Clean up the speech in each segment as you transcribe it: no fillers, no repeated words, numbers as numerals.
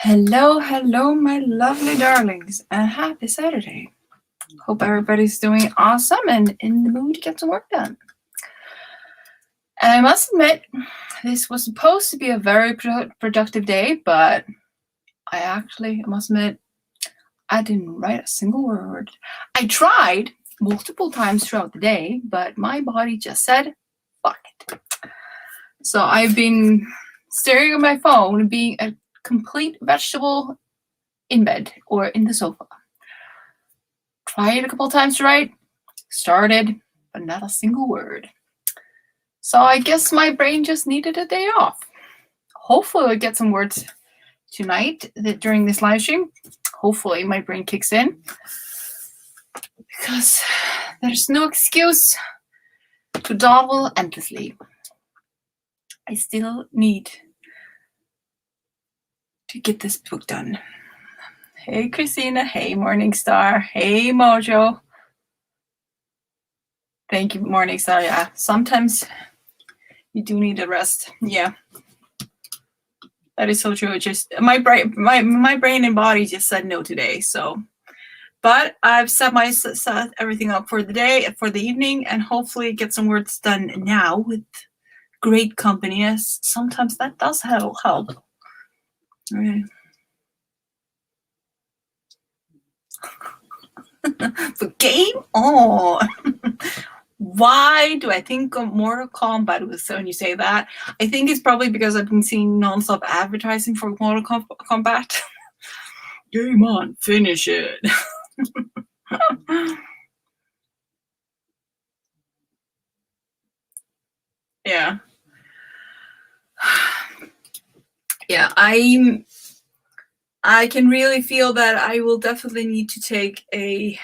Hello, hello, my lovely darlings, and happy Saturday. Hope everybody's doing awesome and in the mood to get some work done. And I must admit, this was supposed to be a very productive day, but I must admit, I didn't write a single word. I tried multiple times throughout the day, but my body just said, fuck it. So I've been staring at my phone, being a complete vegetable in bed or in the sofa. Tried a couple times to write, started, but not a single word. So I guess my brain just needed a day off. Hopefully I'll get some words tonight during this live stream. Hopefully my brain kicks in, because there's no excuse to dawdle endlessly. I still need to get this book done. Hey Christina, hey Morningstar, hey Mojo. Thank you, Morningstar. Yeah, sometimes you do need a rest. Yeah, that is so true. It just my brain and body just said no today. So, but I've set everything up for the day, for the evening, and hopefully get some words done now with great company. Yes, sometimes that does help. Okay. The game on. Why do I think of Mortal Kombat when you say that? I think it's probably because I've been seeing non-stop advertising for Mortal Kombat. Game on, finish it. Yeah. Yeah, I can really feel that I will definitely need to take a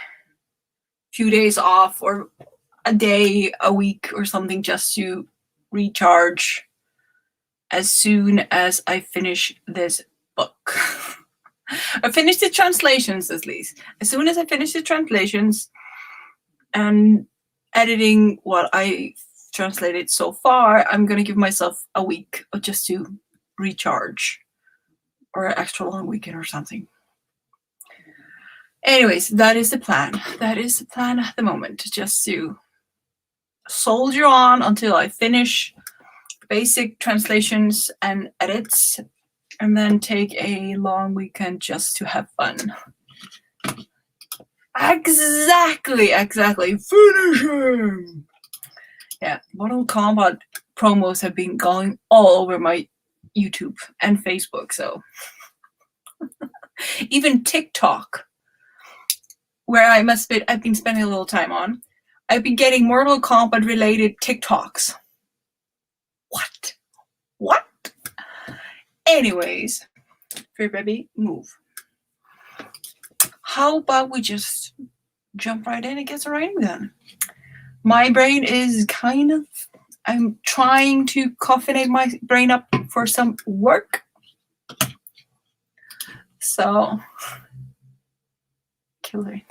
few days off, or a day, a week, or something, just to recharge as soon as I finish this book. I finished the translations, at least. As soon as I finish the translations and editing what I translated so far, I'm going to give myself a week just to recharge, or an extra long weekend or something. Anyways, that is the plan. That is the plan at the moment, just to soldier on until I finish basic translations and edits, and then take a long weekend just to have fun. Exactly. Finishing! Yeah, Mortal Kombat promos have been going all over my YouTube and Facebook, so. Even TikTok, where I've been spending a little time on, I've been getting Mortal Kombat related TikToks. What? Anyways, Free Baby, move. How about we just jump right in and get some writing done? My brain is I'm trying to coffinate my brain up for some work. So, killer.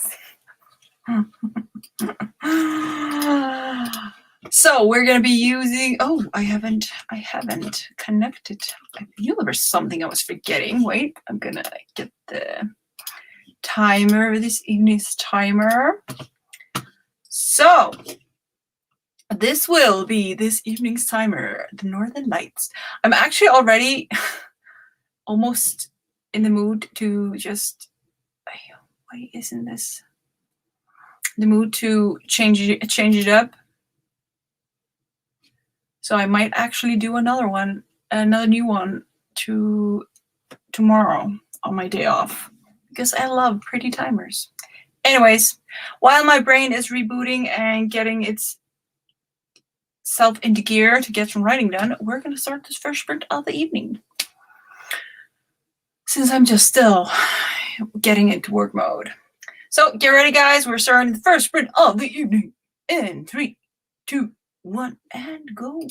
So we're gonna be using. Oh, I haven't connected. I feel there was something I was forgetting. Wait, I'm gonna get the timer. This evening's timer. So this will be this evening's timer. The Northern Lights. I'm actually already almost in the mood to just. Why isn't this? The mood to change it up. So I might actually do another new one tomorrow on my day off, because I love pretty timers. Anyways, while my brain is rebooting and getting its self into gear to get some writing done, we're going to start this first sprint of the evening. Since I'm just still getting into work mode. So get ready, guys. We're starting the first sprint of the evening in 3, 2, 1, and go.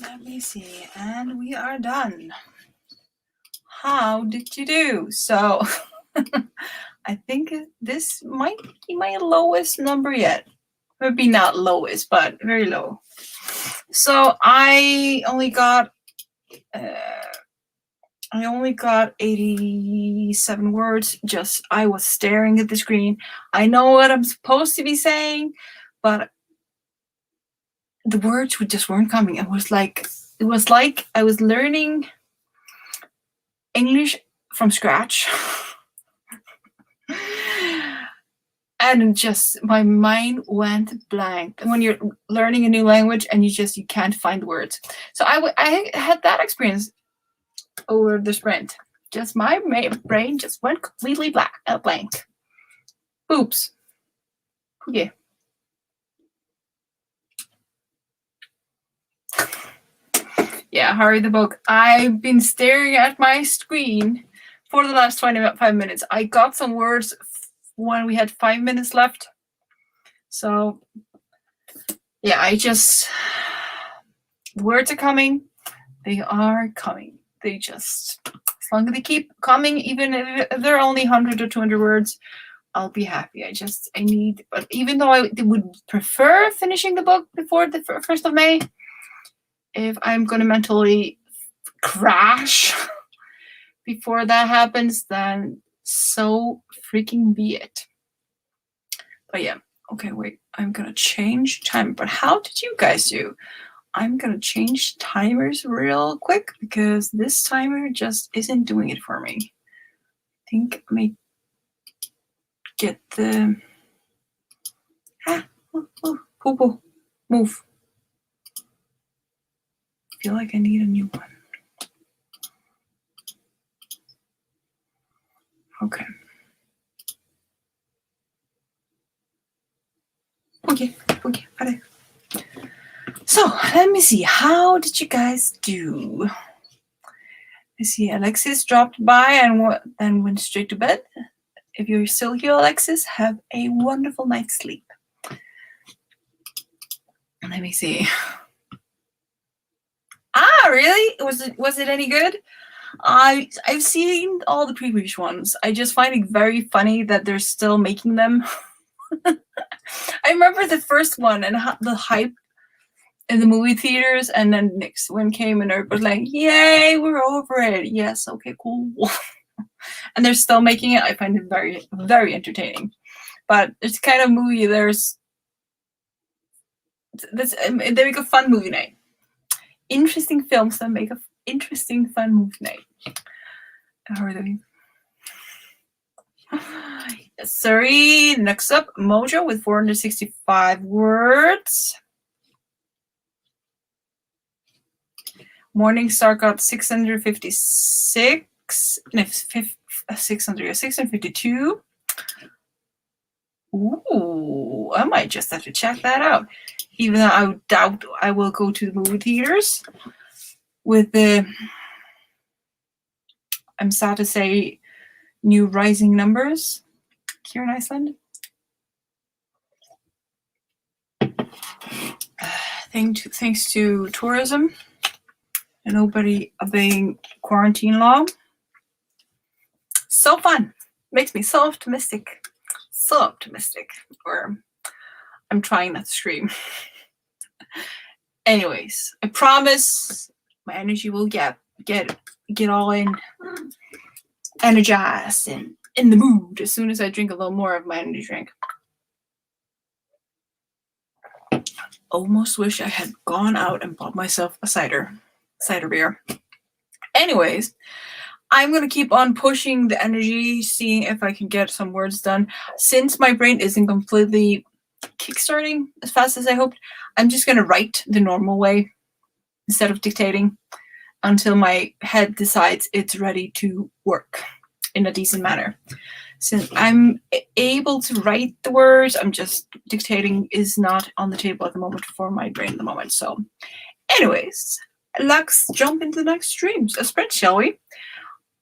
Let me see. And we are done. How did you do? So I think this might be my lowest number yet. Maybe not lowest, but very low. So I only got 87 words. Just I was staring at the screen. I know what I'm supposed to be saying, but the words just weren't coming. It was like I was learning English from scratch. And just my mind went blank. When you're learning a new language and you can't find words. So I had that experience over the sprint. Just my brain just went completely blank. Oops. Yeah. Yeah, hurry the book. I've been staring at my screen for the last 25 minutes. I got some words when we had 5 minutes left. So, yeah, words are coming. They are coming. They just, as long as they keep coming, even if they're only 100 or 200 words, I'll be happy. But even though I would prefer finishing the book before the 1st of May, if I'm going to mentally crash before that happens, then so freaking be it. But yeah, okay, wait, I'm going to change time. But how did you guys do? I'm going to change timers real quick because this timer just isn't doing it for me. I think I may get the... Move. I feel like I need a new one. Okay. Okay. So let me see. How did you guys do? I see Alexis dropped by and then went straight to bed. If you're still here, Alexis, have a wonderful night's sleep. Let me see. Really? Was it any good? I've seen all the previous ones. I just find it very funny that they're still making them. I remember the first one and the hype in the movie theaters, and then next one came and everybody was like, "Yay, we're over it." Yes, okay, cool. And they're still making it. I find it very, very entertaining. But it's kind of movie. They make a fun movie night. Interesting films that make a interesting fun movie night. How are they? Sorry. Next up, Mojo with 465 words. Morningstar got 656. No, 652. Ooh, I might just have to check that out. Even though I doubt I will go to the movie theaters with the, I'm sad to say, new rising numbers here in Iceland. Thanks to tourism and nobody obeying quarantine law. So fun. Makes me so optimistic. Or I'm trying not to scream. Anyways, I promise my energy will get all energized and in the mood as soon as I drink a little more of my energy drink. Almost wish I had gone out and bought myself a cider beer. Anyways, I'm going to keep on pushing the energy, seeing if I can get some words done. Since my brain isn't completely kickstarting as fast as I hoped, I'm just going to write the normal way instead of dictating until my head decides it's ready to work in a decent manner. Since I'm able to write the words, I'm just dictating is not on the table at the moment for my brain at the moment. So anyways, let's jump into the next sprint, shall we?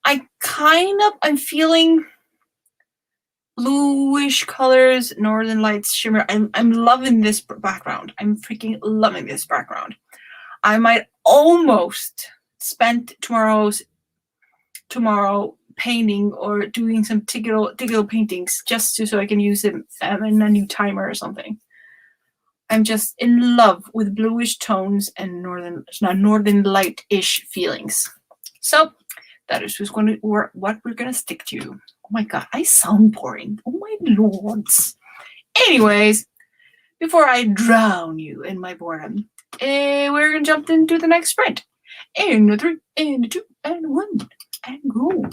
I'm feeling bluish colors, northern lights shimmer. I'm loving this background. I'm freaking loving this background. I might almost spend tomorrow painting or doing some digital paintings just so I can use them in a new timer or something. I'm just in love with bluish tones and northern light-ish feelings. So that is what we're gonna stick to. Oh my god, I sound boring. Oh my lords. Anyways, before I drown you in my boredom, we're gonna jump into the next sprint. In a 3, in a 2, and 1, and go.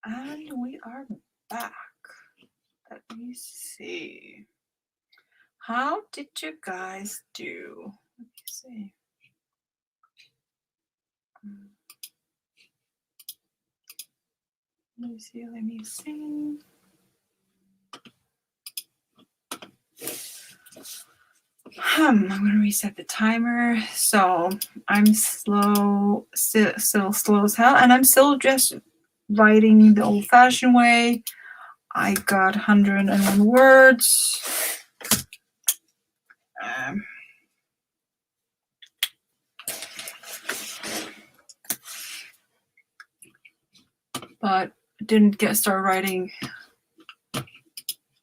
And we are back. Let me see. How did you guys do? Let me see. Let me see. Let me see. I'm going to reset the timer. So I'm still slow as hell, and I'm still just writing the old-fashioned way. I got 101 words. But didn't start writing.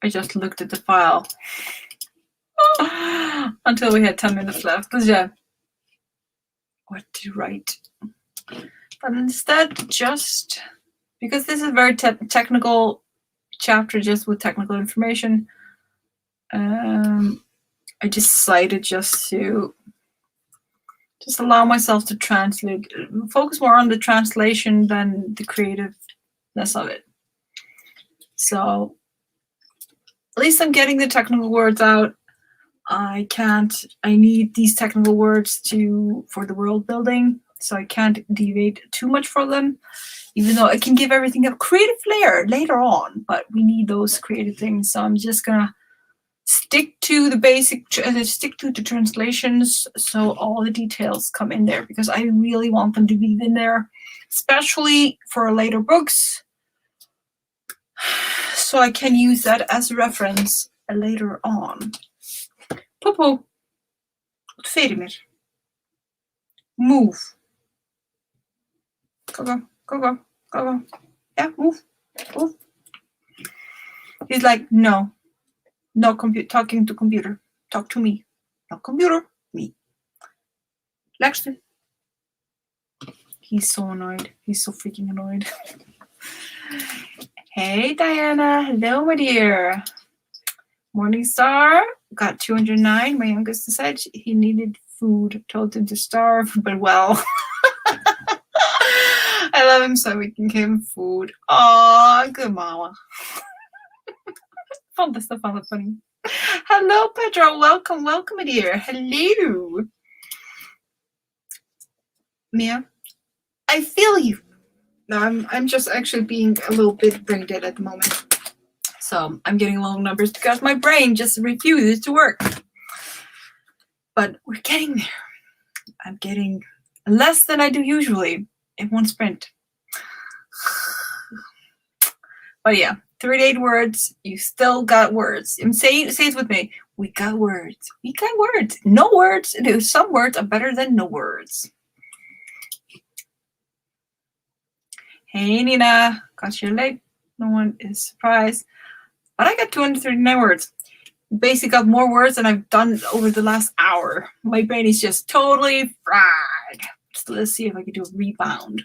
I just looked at the file until we had 10 minutes left. But yeah, what to write? But instead, just because this is a very technical chapter, just with technical information, I decided just to allow myself to translate, focus more on the translation than the creativeness of it. So at least I'm getting the technical words out. I need these technical words for the world building, so I can't deviate too much from them, even though I can give everything a creative flair later on, but we need those creative things. So I'm just gonna stick to the basic, stick to the translations, so all the details come in there, because I really want them to be in there, especially for later books, so I can use that as a reference later on. Popo, wat vind je meer? Move. Go. Yeah, move. He's like, no talking to computer. Talk to me. Not computer, me. Lexter. He's so annoyed. He's so freaking annoyed. Hey, Diana. Hello, my dear. Morningstar got 209. My youngest said he needed food. Told him to starve, but well. I love him, so we can give him food. Aw, good mama. Found this stuff funny. Hello, Pedro. Welcome, my dear. Hello. Mia, I feel you. No, I'm just actually being a little bit brain dead at the moment. So I'm getting long numbers because my brain just refuses to work. But we're getting there. I'm getting less than I do usually in one sprint. But yeah, 38 words. You still got words. And say it with me. We got words. We got words. No words. Some words are better than no words. Hey, Nina. Got you late. No one is surprised. But I got 239 words. Basically got more words than I've done over the last hour. My brain is just totally fried. So let's see if I can do a rebound.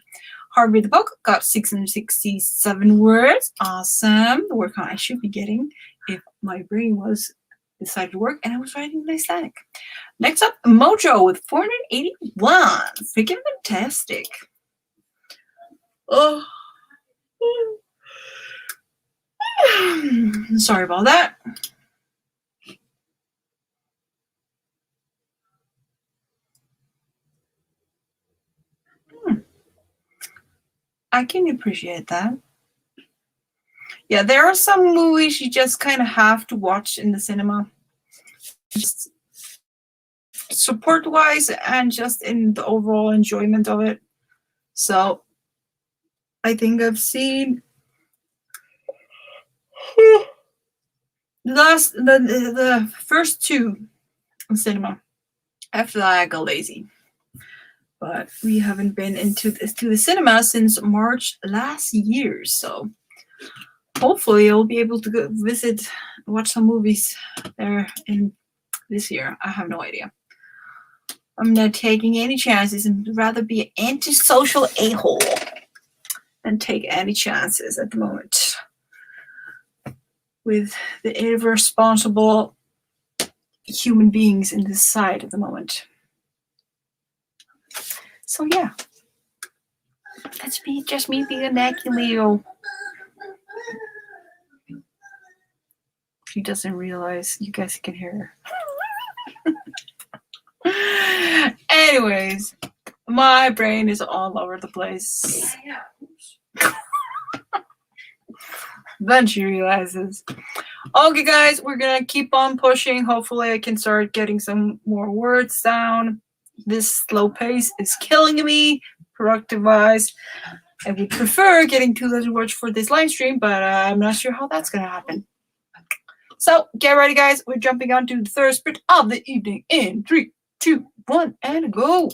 Hard read the book, got 667 words. Awesome. The work I should be getting if my brain was decided to work and I was writing nice static. Next up, Mojo with 481. Freaking fantastic. Oh. Sorry about that. I can appreciate that. Yeah, there are some movies you just kind of have to watch in the cinema. Just support-wise and just in the overall enjoyment of it. So I think I've seen the first two in cinema. After that, I go lazy. But we haven't been to the cinema since March last year, so hopefully I'll be able to go watch some movies there in this year. I have no idea. I'm not taking any chances and rather be an antisocial a-hole than take any chances at the moment with the irresponsible human beings in this side at the moment. So yeah, that's just me being a nacky Leo. She doesn't realize you guys can hear her. Anyways, my brain is all over the place. Then she realizes. Okay, guys, we're gonna keep on pushing. Hopefully, I can start getting some more words down. This slow pace is killing me, productive-wise. I would prefer getting 2,000 words for this live stream, but I'm not sure how that's gonna happen. So get ready, guys. We're jumping on to the third sprint of the evening in 3, 2, 1, and go.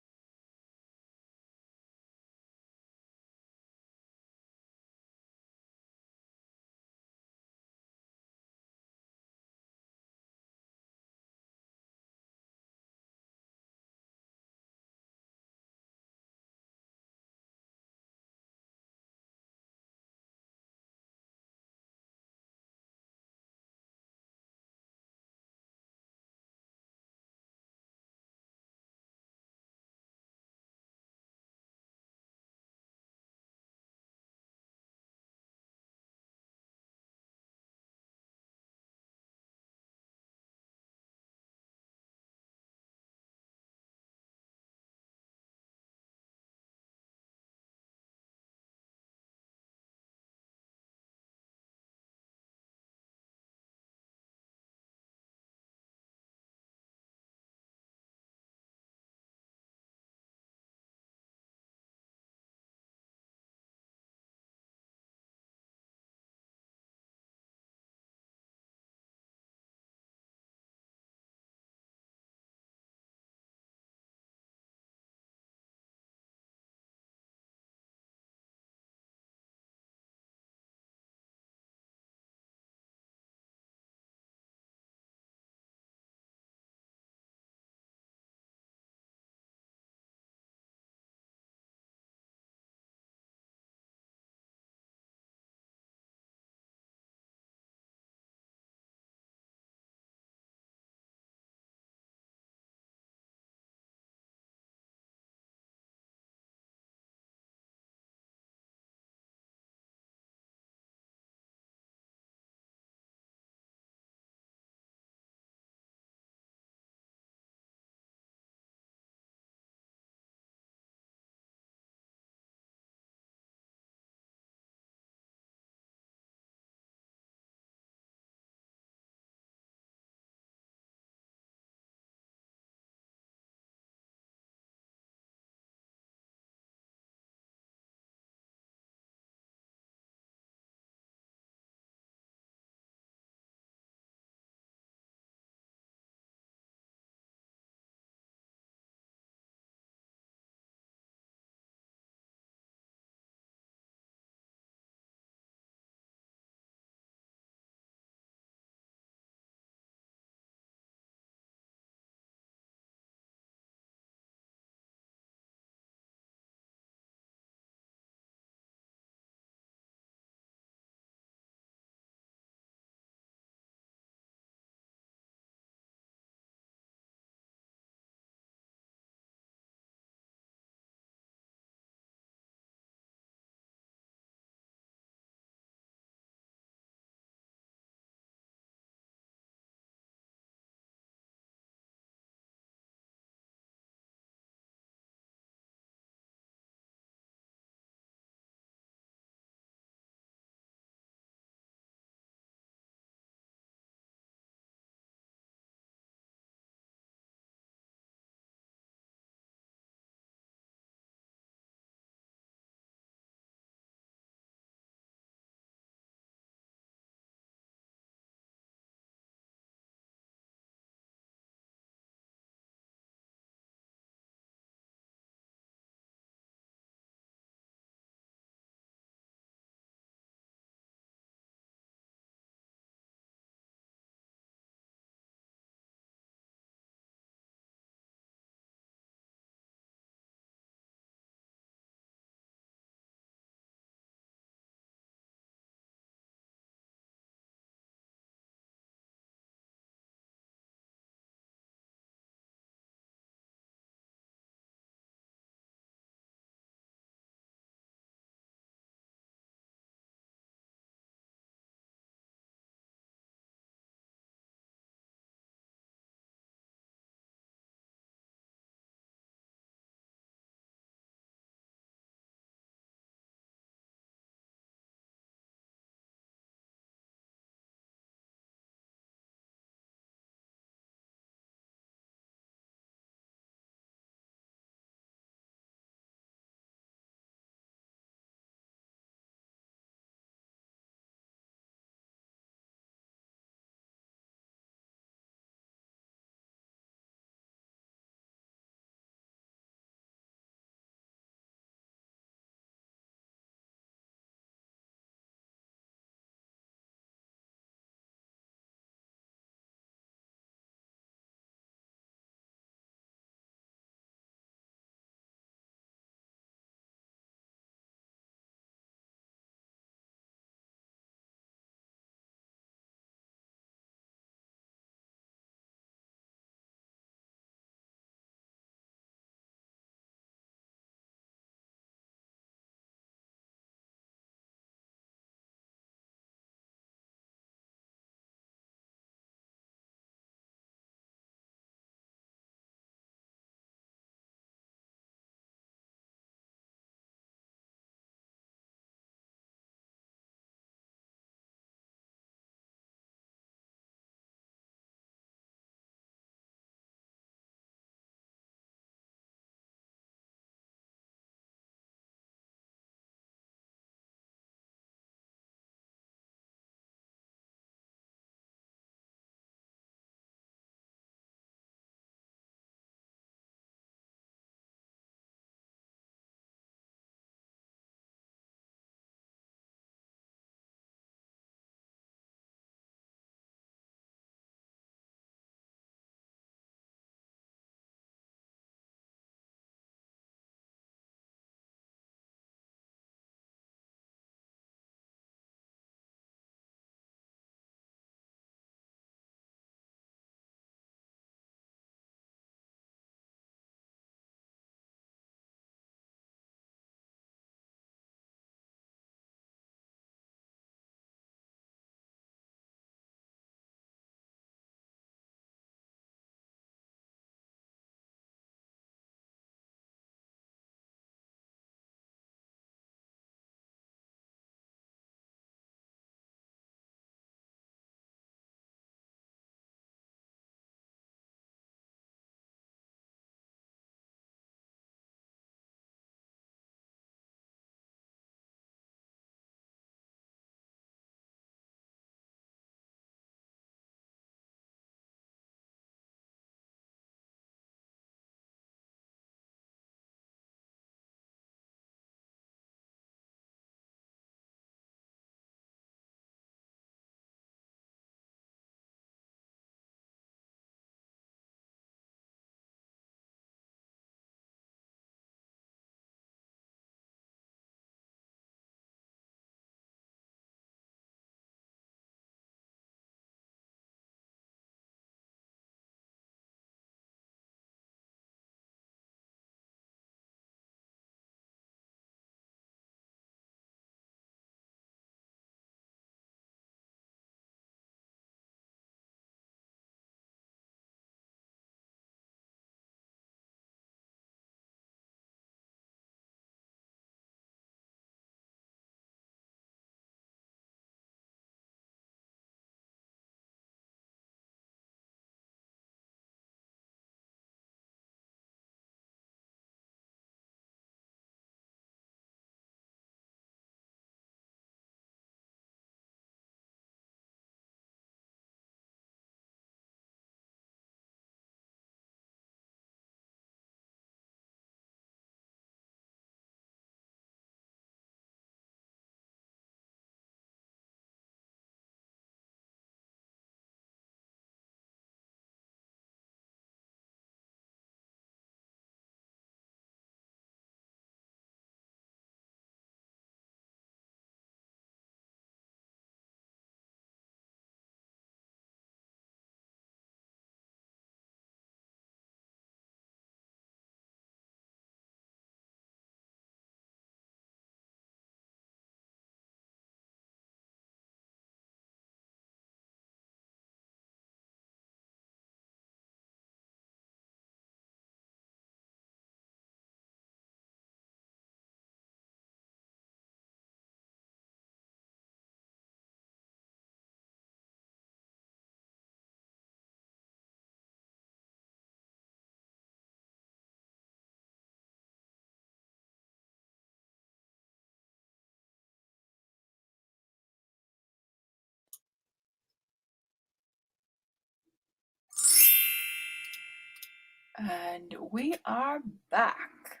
And we are back.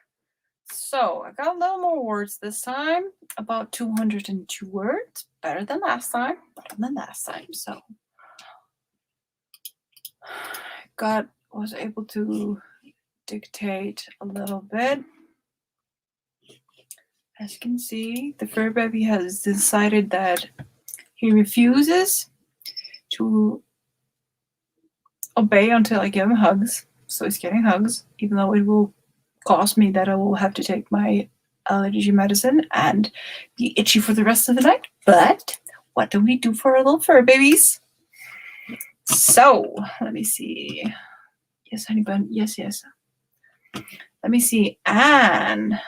So I got a little more words this time, about 202 words. Better than last time, So was able to dictate a little bit. As you can see, the fur baby has decided that he refuses to obey until I give him hugs. So he's getting hugs, even though it will cost me that I will have to take my allergy medicine and be itchy for the rest of the night. But what do we do for our little fur babies? So let me see. Yes, honey bun. Yes. Let me see. Anne.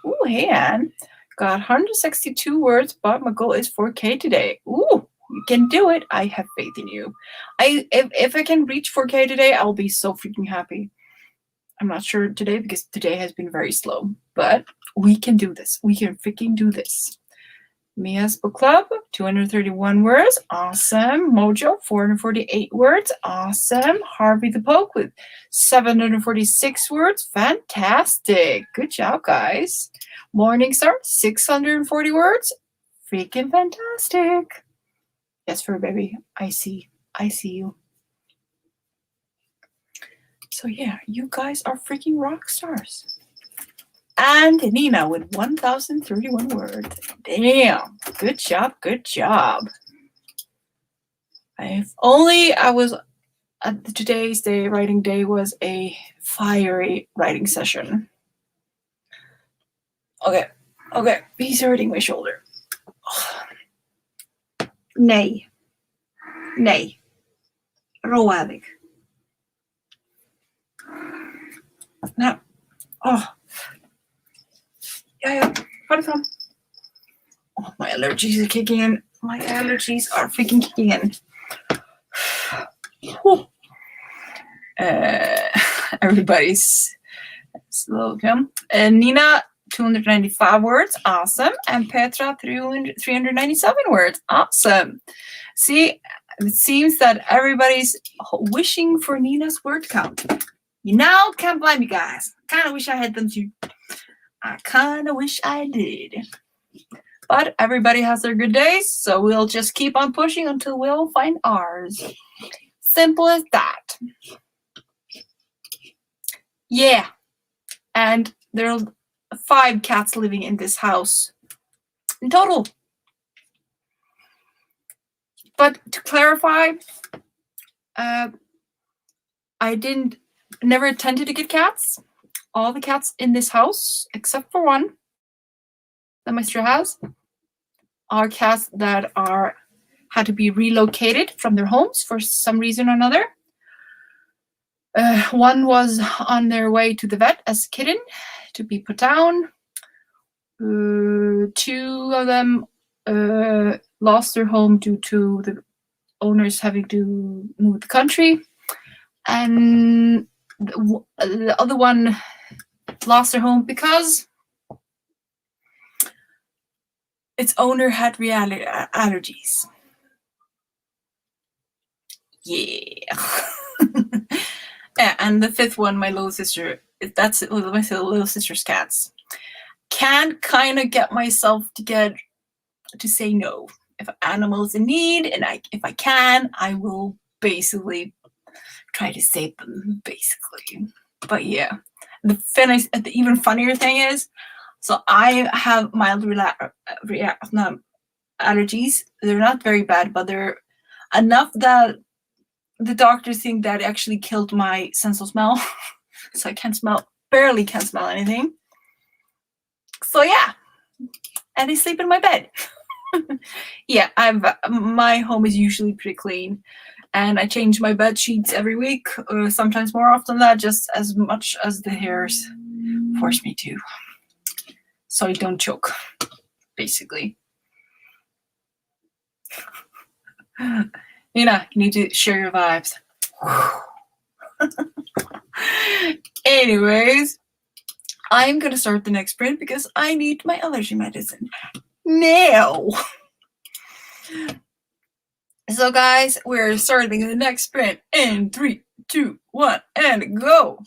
Ooh, hey, Anne. Got 162 words, but my goal is 4K today. Ooh, you can do it. I have faith in you. If I can reach 4K today, I'll be so freaking happy. I'm not sure today because today has been very slow, but we can do this. We can freaking do this. Mia's book club, 231 words. Awesome. Mojo, 448 words. Awesome. Harvey the Poke with 746 words. Fantastic. Good job, guys. Morningstar, 640 words. Freaking fantastic. Yes, fur baby. I see you. So yeah, you guys are freaking rock stars. And Nina with 1,031 words. Damn. Good job. If only I was at today's day, writing day was a fiery writing session. Okay. He's hurting my shoulder. Nej. Rådig. No. Ja. Ha det fram. Oh, my allergies are kicking in. My allergies are freaking kicking in. Everybody's slow. Nina, 295 words. Awesome. And Petra, 397 words. Awesome. See, it seems that everybody's wishing for Nina's word count. You now can't blame you guys. Kind of wish I had them too. I kind of wish I did. But everybody has their good days, so we'll just keep on pushing until we'll find ours. Simple as that. Yeah. And there are 5 cats living in this house in total. But to clarify, I never intended to get cats. All the cats in this house, except for one that my sister has, are cats that had to be relocated from their homes for some reason or another. One was on their way to the vet as a kitten to be put down. 2 of them lost their home due to the owners having to move the country. And the other one lost their home because its owner had allergies. Yeah. Yeah, and the 5th one, my little sister, that's my little sister's cats. Can't kind of get myself to say no. If an animal's in need, and if I can, I will basically try to save them, basically. But yeah, the even funnier thing is, so I have mild allergies. They're not very bad, but they're enough that the doctors think that it actually killed my sense of smell. So I barely can smell anything. So yeah, and they sleep in my bed. Yeah, my home is usually pretty clean, and I change my bed sheets every week, or sometimes more often than that, just as much as the hairs force me to, so I don't choke, basically. Nina, you need to share your vibes. Anyways, I'm gonna start the next sprint because I need my allergy medicine now. So guys, we're starting the next sprint in 3, 2, 1, and go.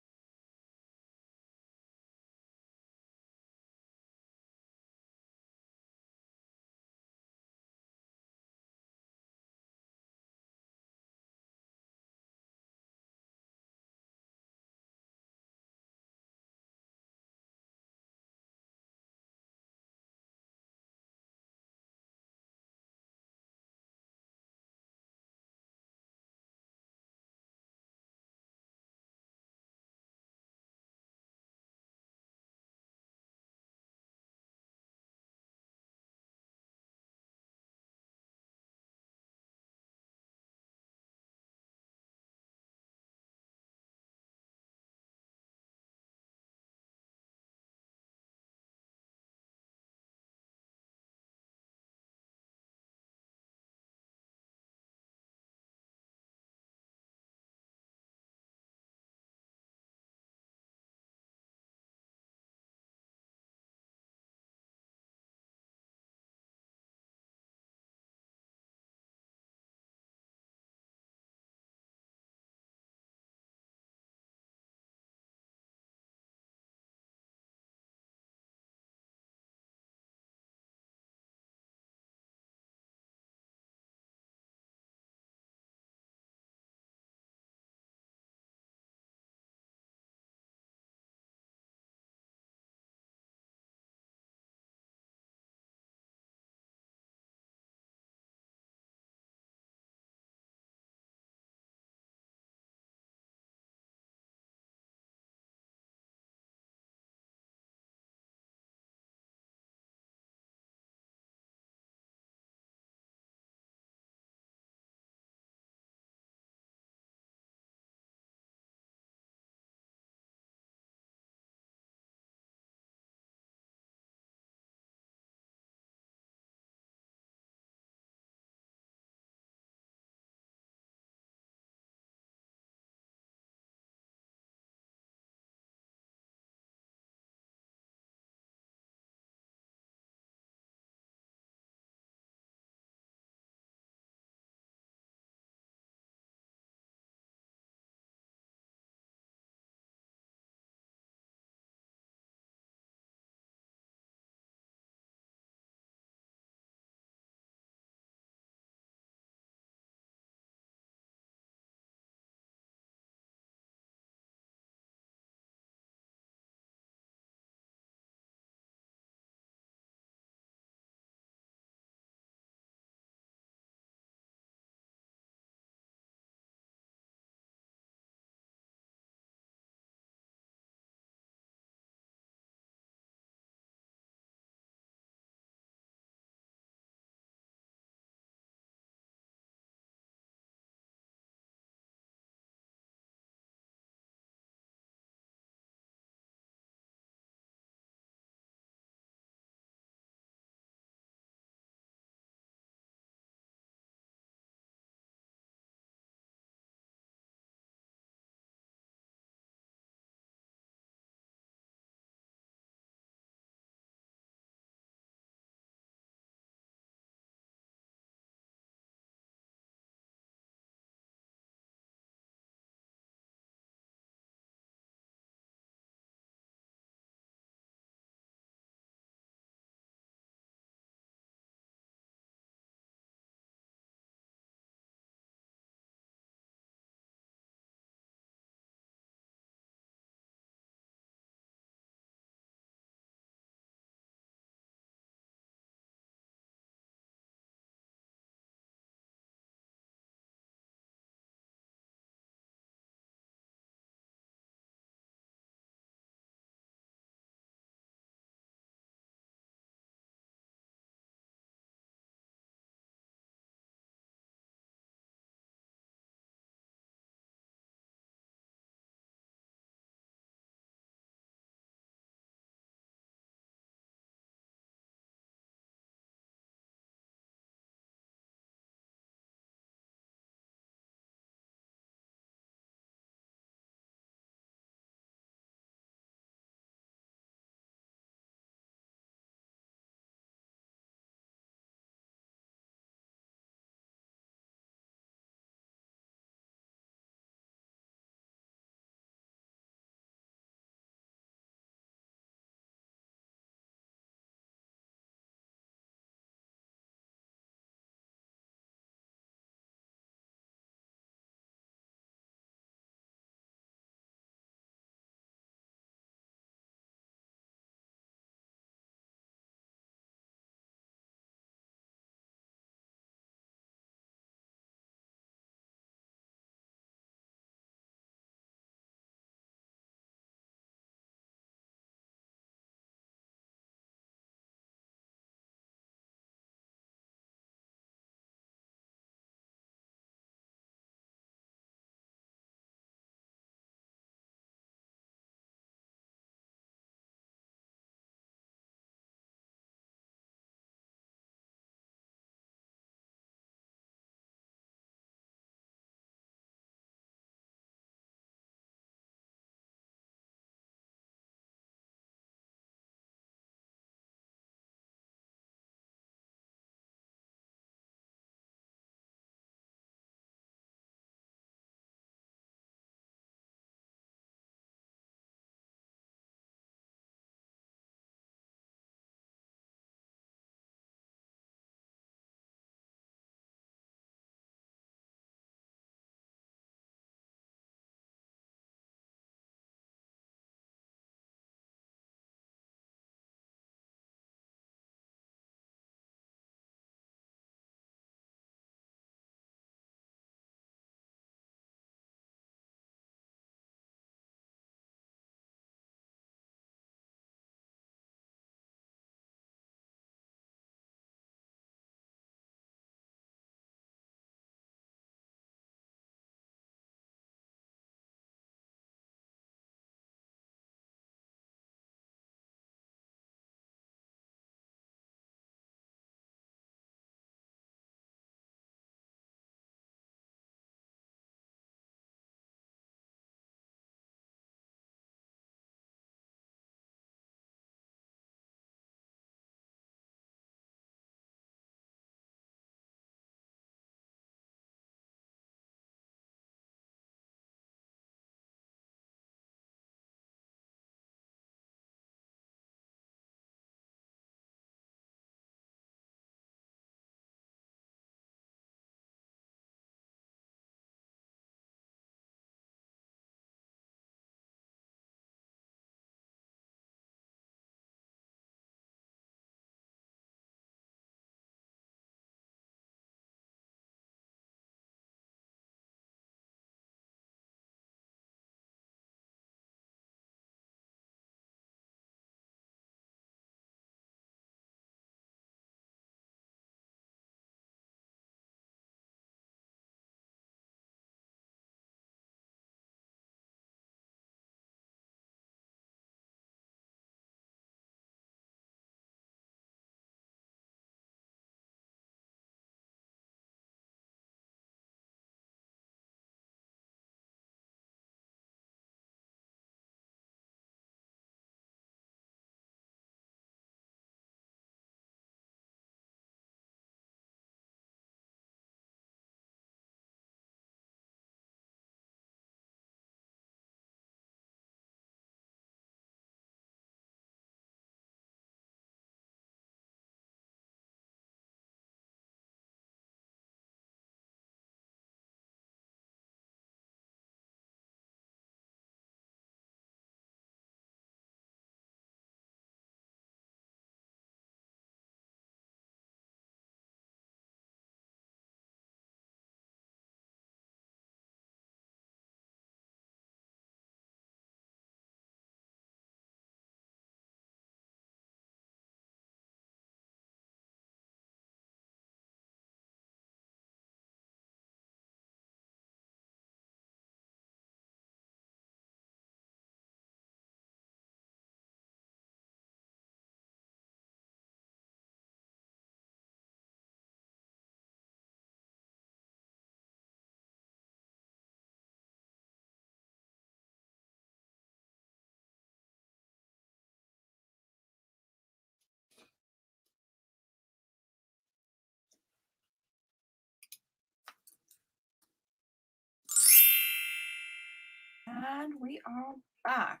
And we are back.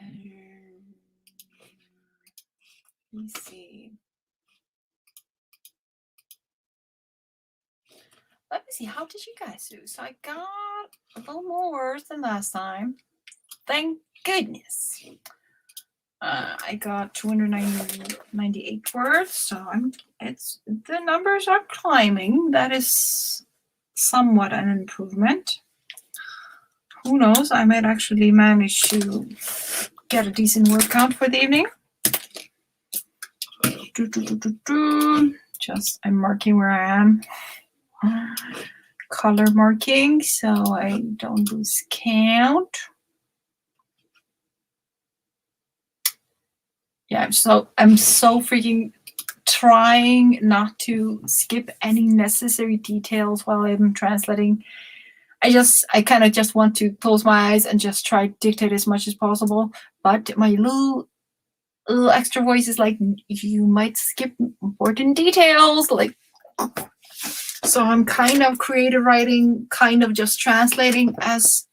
Let me see. Let me see. How did you guys do? So I got a little more words than last time. Thank goodness. I got 298 words, so the numbers are climbing. That is somewhat an improvement. Who knows? I might actually manage to get a decent word count for the evening. Just I'm marking where I am. Color marking so I don't lose count. Yeah, I'm so freaking trying not to skip any necessary details while I'm translating. I kind of just want to close my eyes and just try to dictate as much as possible. But my little extra voice is like, you might skip important details. Like, so I'm kind of creative writing, kind of just translating as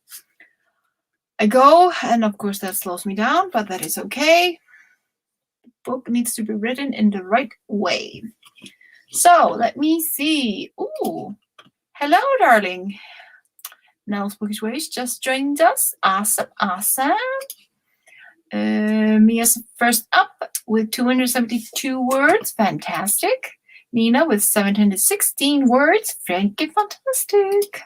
I go. And of course that slows me down, but that is okay. Book needs to be written in the right way. So let me see. Ooh, hello, darling. Nell's Bookish Ways just joined us. Awesome, awesome. Mia's first up with 272 words. Fantastic. Nina with 716 words. Frankie, fantastic.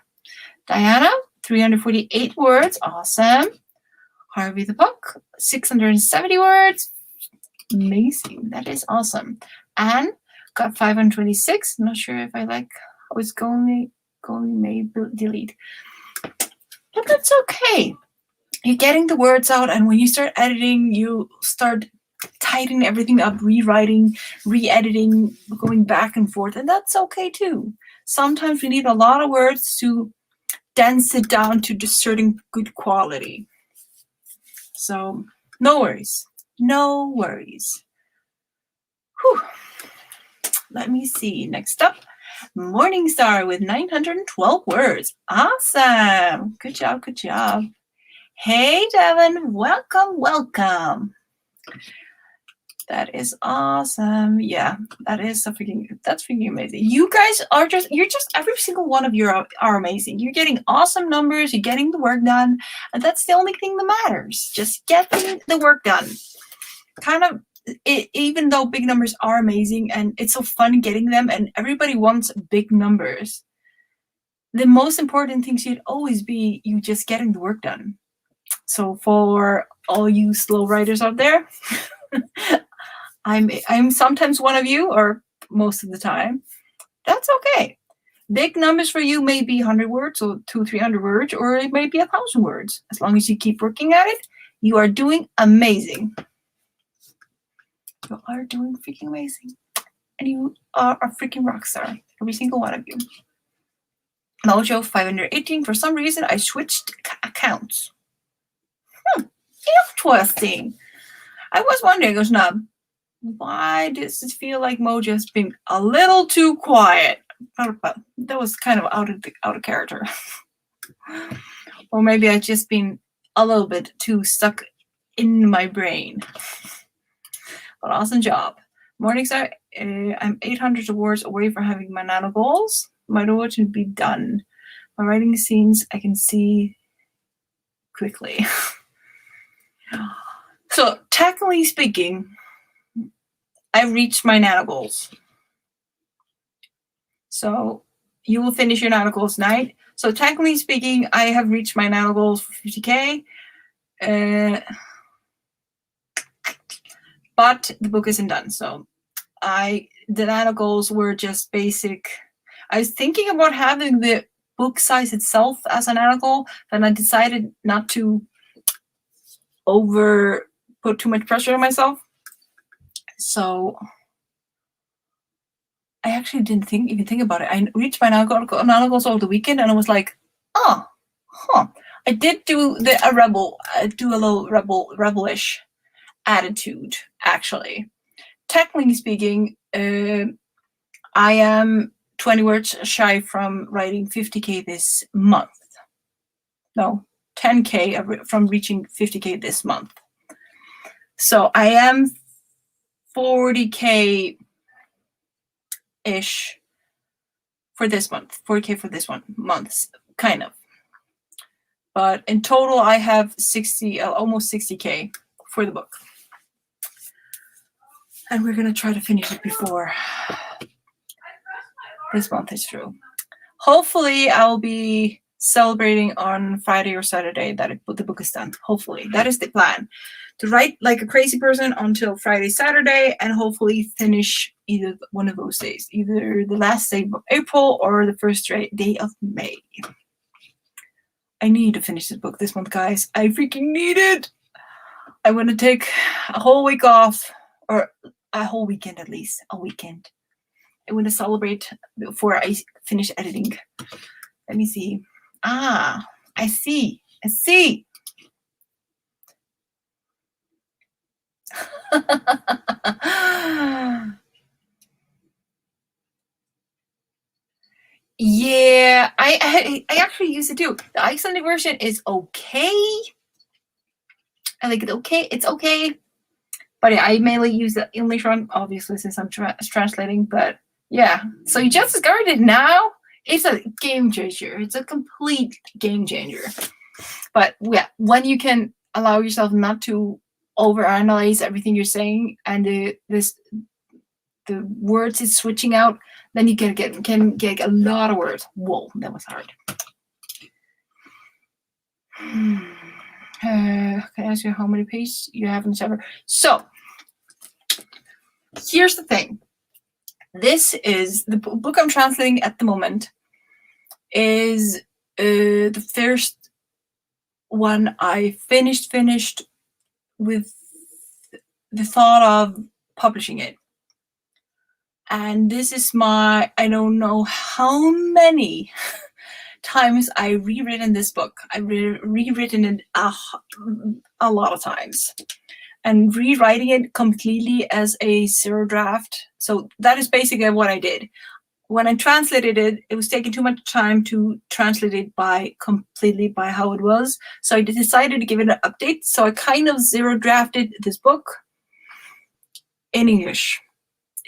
Diana, 348 words. Awesome. Harvey the Book, 670 words. Amazing. That is awesome. Anne got 526. Not sure if I like how it's going. Maybe delete. But that's okay. You're getting the words out, and when you start editing, you start tightening everything up, rewriting, re-editing, going back and forth, and that's okay too. Sometimes we need a lot of words to dense it down to just certain good quality. So no worries. No worries. Whew. Let me see. Next up, Morningstar with 912 words. Awesome. Good job. Good job. Hey, Devin. Welcome. Welcome. That is awesome. Yeah, that's freaking amazing. You guys are you're just every single one of you are amazing. You're getting awesome numbers. You're getting the work done. And that's the only thing that matters. Just getting the work done. Kind of, even though big numbers are amazing and it's so fun getting them and everybody wants big numbers, the most important thing should always be you just getting the work done. So for all you slow writers out there, I'm sometimes one of you, or most of the time. That's okay. Big numbers for you may be 100 words or 200-300 words, or it may be 1,000 words. As long as you keep working at it, you are doing amazing. You are doing freaking amazing. And you are a freaking rock star. Every single one of you. Mojo 518. For some reason, I switched accounts. Interesting. I was wondering, Snub, why does it feel like Mojo's been a little too quiet? That was kind of out of character. Or maybe I've just been a little bit too stuck in my brain. But awesome job. Morningstar, I'm 800 words away from having my nano goals. My goal to be done. My writing scenes I can see quickly. So technically speaking, I've reached my nano goals. So you will finish your nano goals tonight. So technically speaking, I have reached my nano goals for 50K. But the book isn't done. So the nano goals were just basic. I was thinking about having the book size itself as a nano goal, and I decided not to put too much pressure on myself. So I actually didn't even think about it. I reached my nano goals over the weekend, and I was like, I did do a little rebel-ish attitude, actually. Technically speaking, I am 20 words shy from writing 50K this month. no, 10K from reaching 50K this month. So I am 40K-ish for this month, 40K for this month, kind of. But in total, I have almost 60K for the book. And we're going to try to finish it before this month is through. Hopefully, I'll be celebrating on Friday or Saturday that the book is done. Hopefully. That is the plan. To write like a crazy person until Friday, Saturday, and hopefully finish either one of those days. Either the last day of April or the first day of May. I need to finish this book this month, guys. I freaking need it. I'm going to take a whole week off, or a whole weekend at least. A weekend. I'm going to celebrate before I finish editing. Let me see. I see. Yeah, I actually use it too. The Icelandic version is okay. I like it okay. It's okay. But yeah, I mainly use the English one, obviously, since I'm translating. But yeah, so you just discovered it now? It's a game changer. It's a complete game changer. But yeah, when you can allow yourself not to overanalyze everything you're saying and the words it's switching out, then you can get a lot of words. Whoa, that was hard. Can I ask you how many pages you have in the chapter? So here's the thing. This is the book I'm translating at the moment. Is the first one I finished with the thought of publishing it. And this is I don't know how many times I've rewritten this book. I've rewritten it a lot of times. And rewriting it completely as a zero draft. So that is basically what I did. When I translated it, it was taking too much time to translate it completely by how it was. So I decided to give it an update. So I kind of zero drafted this book in English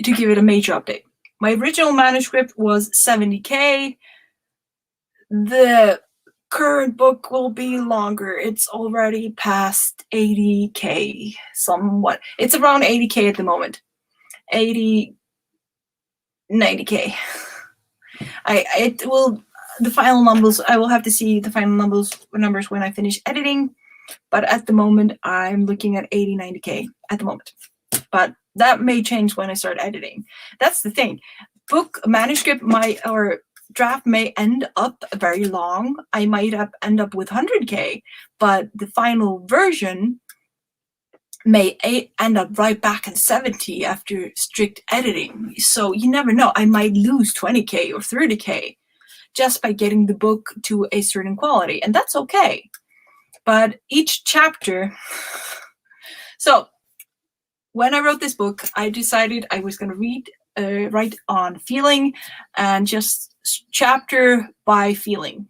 to give it a major update. My original manuscript was 70K. The current book will be longer. It's already past 80K somewhat. It's around 80K at the moment. 80, 90K. The final numbers, I will have to see the final numbers when I finish editing. But at the moment, I'm looking at 80, 90K at the moment. But that may change when I start editing. That's the thing. Book manuscript or draft may end up very long. I might end up with 100K, but the final version may end up right back in 70 after strict editing. So you never know. I might lose 20K or 30K just by getting the book to a certain quality, and that's okay. But each chapter. So when I wrote this book, I decided I was going to write on feeling and just chapter by feeling.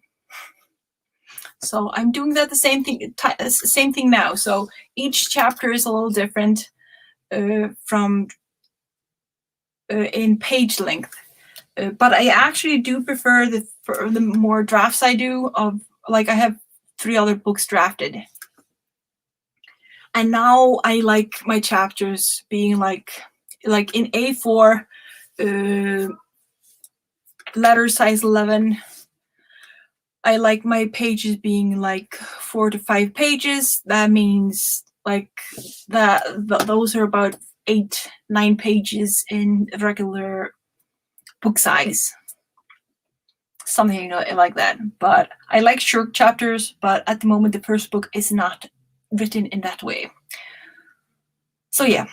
So I'm doing that the same thing now. So each chapter is a little different from in page length. But I actually do prefer the more drafts I do of, like, I have 3 other books drafted. And now I like my chapters being like in A4, letter size 11. I like my pages being like 4 to 5 pages. That means like those are about 8, 9 pages in regular book size. Something like that. But I like short chapters, but at the moment the first book is not written in that way. So yeah.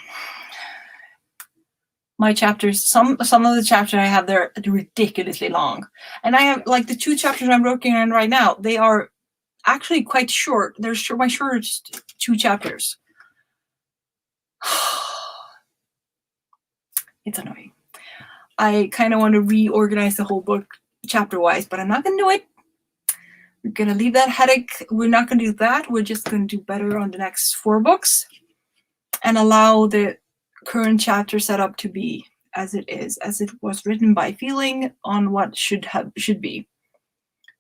My chapters, some of the chapters I have, they're ridiculously long. And I have, like, the 2 chapters I'm working on right now, they are actually quite short. They're my shortest 2 chapters. It's annoying. I kind of want to reorganize the whole book chapter-wise, but I'm not going to do it. We're going to leave that headache. We're not going to do that. We're just going to do better on the next 4 books and allow the current chapter setup to be as it is, as it was written by feeling on what should be.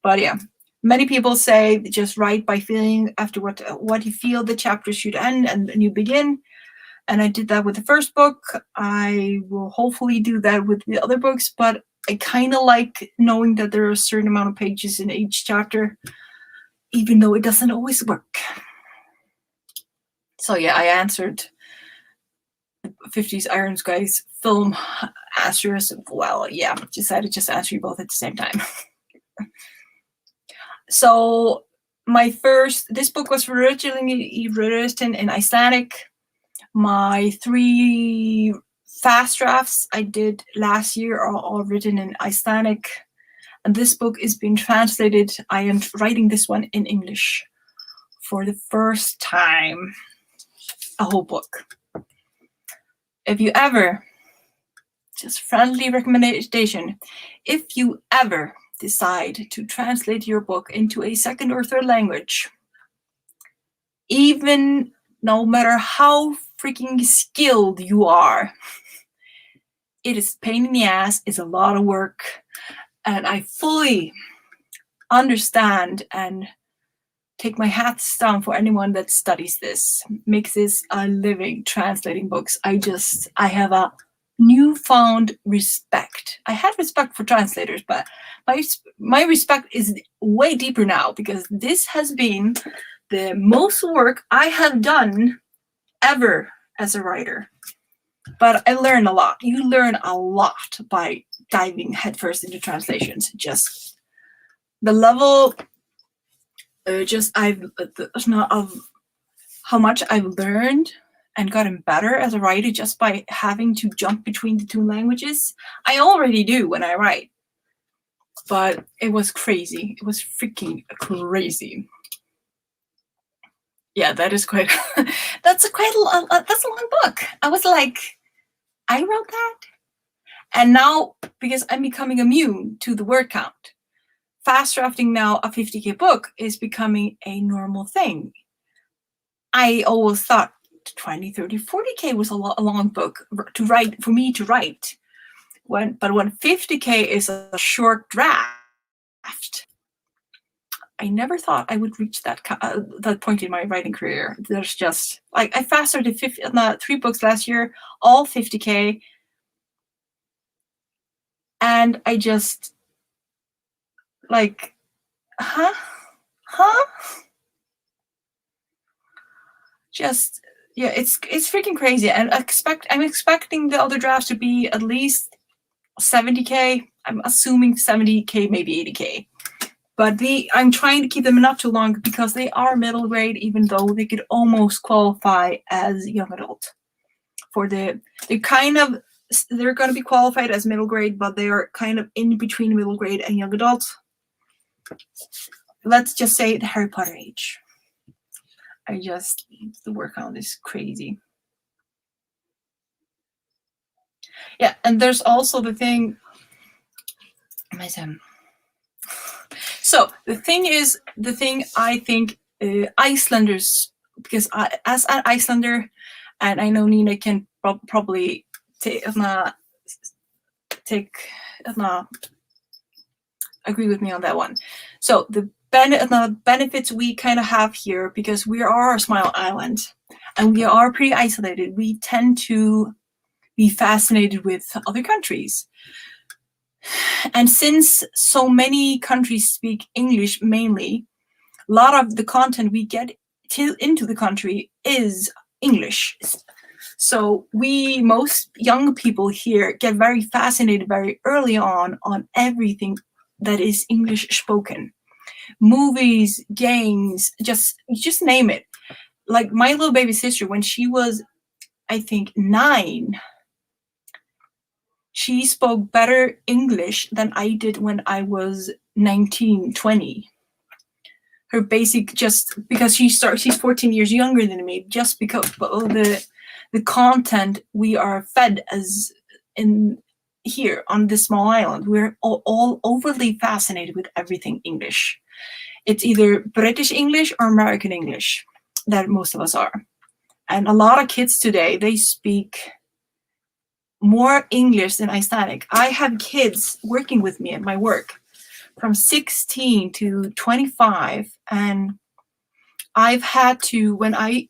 But yeah, many people say just write by feeling after what you feel the chapter should end, and then you begin. And I did that with the first book. I will hopefully do that with the other books, but I kind of like knowing that there are a certain amount of pages in each chapter, even though it doesn't always work. So yeah, I answered 50s Irons Guys film answers. Well, yeah, decided just to answer you both at the same time. So this book was originally written in Icelandic. My 3 fast drafts I did last year are all written in Icelandic, and this book is being translated. I am writing this one in English for the first time, a whole book. If you ever, just friendly recommendation, if you ever decide to translate your book into a 2nd or 3rd language, even no matter how freaking skilled you are, it is a pain in the ass, it's a lot of work, and I fully understand and take my hats down for anyone that studies this, makes this a living translating books. I have a newfound respect. I had respect for translators, but my respect is way deeper now, because this has been the most work I have done ever as a writer. But I learn a lot. You learn a lot by diving headfirst into translations. Just the level, of how much I've learned and gotten better as a writer just by having to jump between the 2 languages. I already do when I write, but it was crazy. It was freaking crazy. Yeah, that is quite. That's a long book. I was like, I wrote that, and now because I'm becoming immune to the word count, fast drafting now a 50K book is becoming a normal thing. I always thought 20, 30, 40K was a long book to write for me to write. But when 50K is a short draft, I never thought I would reach that point in my writing career. There's just like I fast started 3 books last year, all 50K, and I just like, huh? Just yeah, it's freaking crazy. And I'm expecting the other drafts to be at least 70K. I'm assuming 70K, maybe 80K. But I'm trying to keep them not too long because they are middle grade, even though they could almost qualify as young adult. They're going to be qualified as middle grade, but they are kind of in between middle grade and young adult. Let's just say the Harry Potter age. The word count is crazy. Yeah, and there's also the thing. So the thing I think Icelanders, because as an Icelander, and I know Nina can probably agree with me on that one. So the benefits we kind of have here, because we are a small island and we are pretty isolated, we tend to be fascinated with other countries. And since so many countries speak English mainly, a lot of the content we get into the country is English. So most young people here get very fascinated very early on everything that is English spoken. Movies, games, just name it. Like my little baby sister, when she was, I think, 9, she spoke better English than I did when I was 19, 20. Her basic, just because she's 14 years younger than me, just because of the content we are fed as in here on this small island. We're all overly fascinated with everything English. It's either British English or American English that most of us are. And a lot of kids today, they speak more English than Icelandic. I have kids working with me at my work from 16 to 25, and I've had to,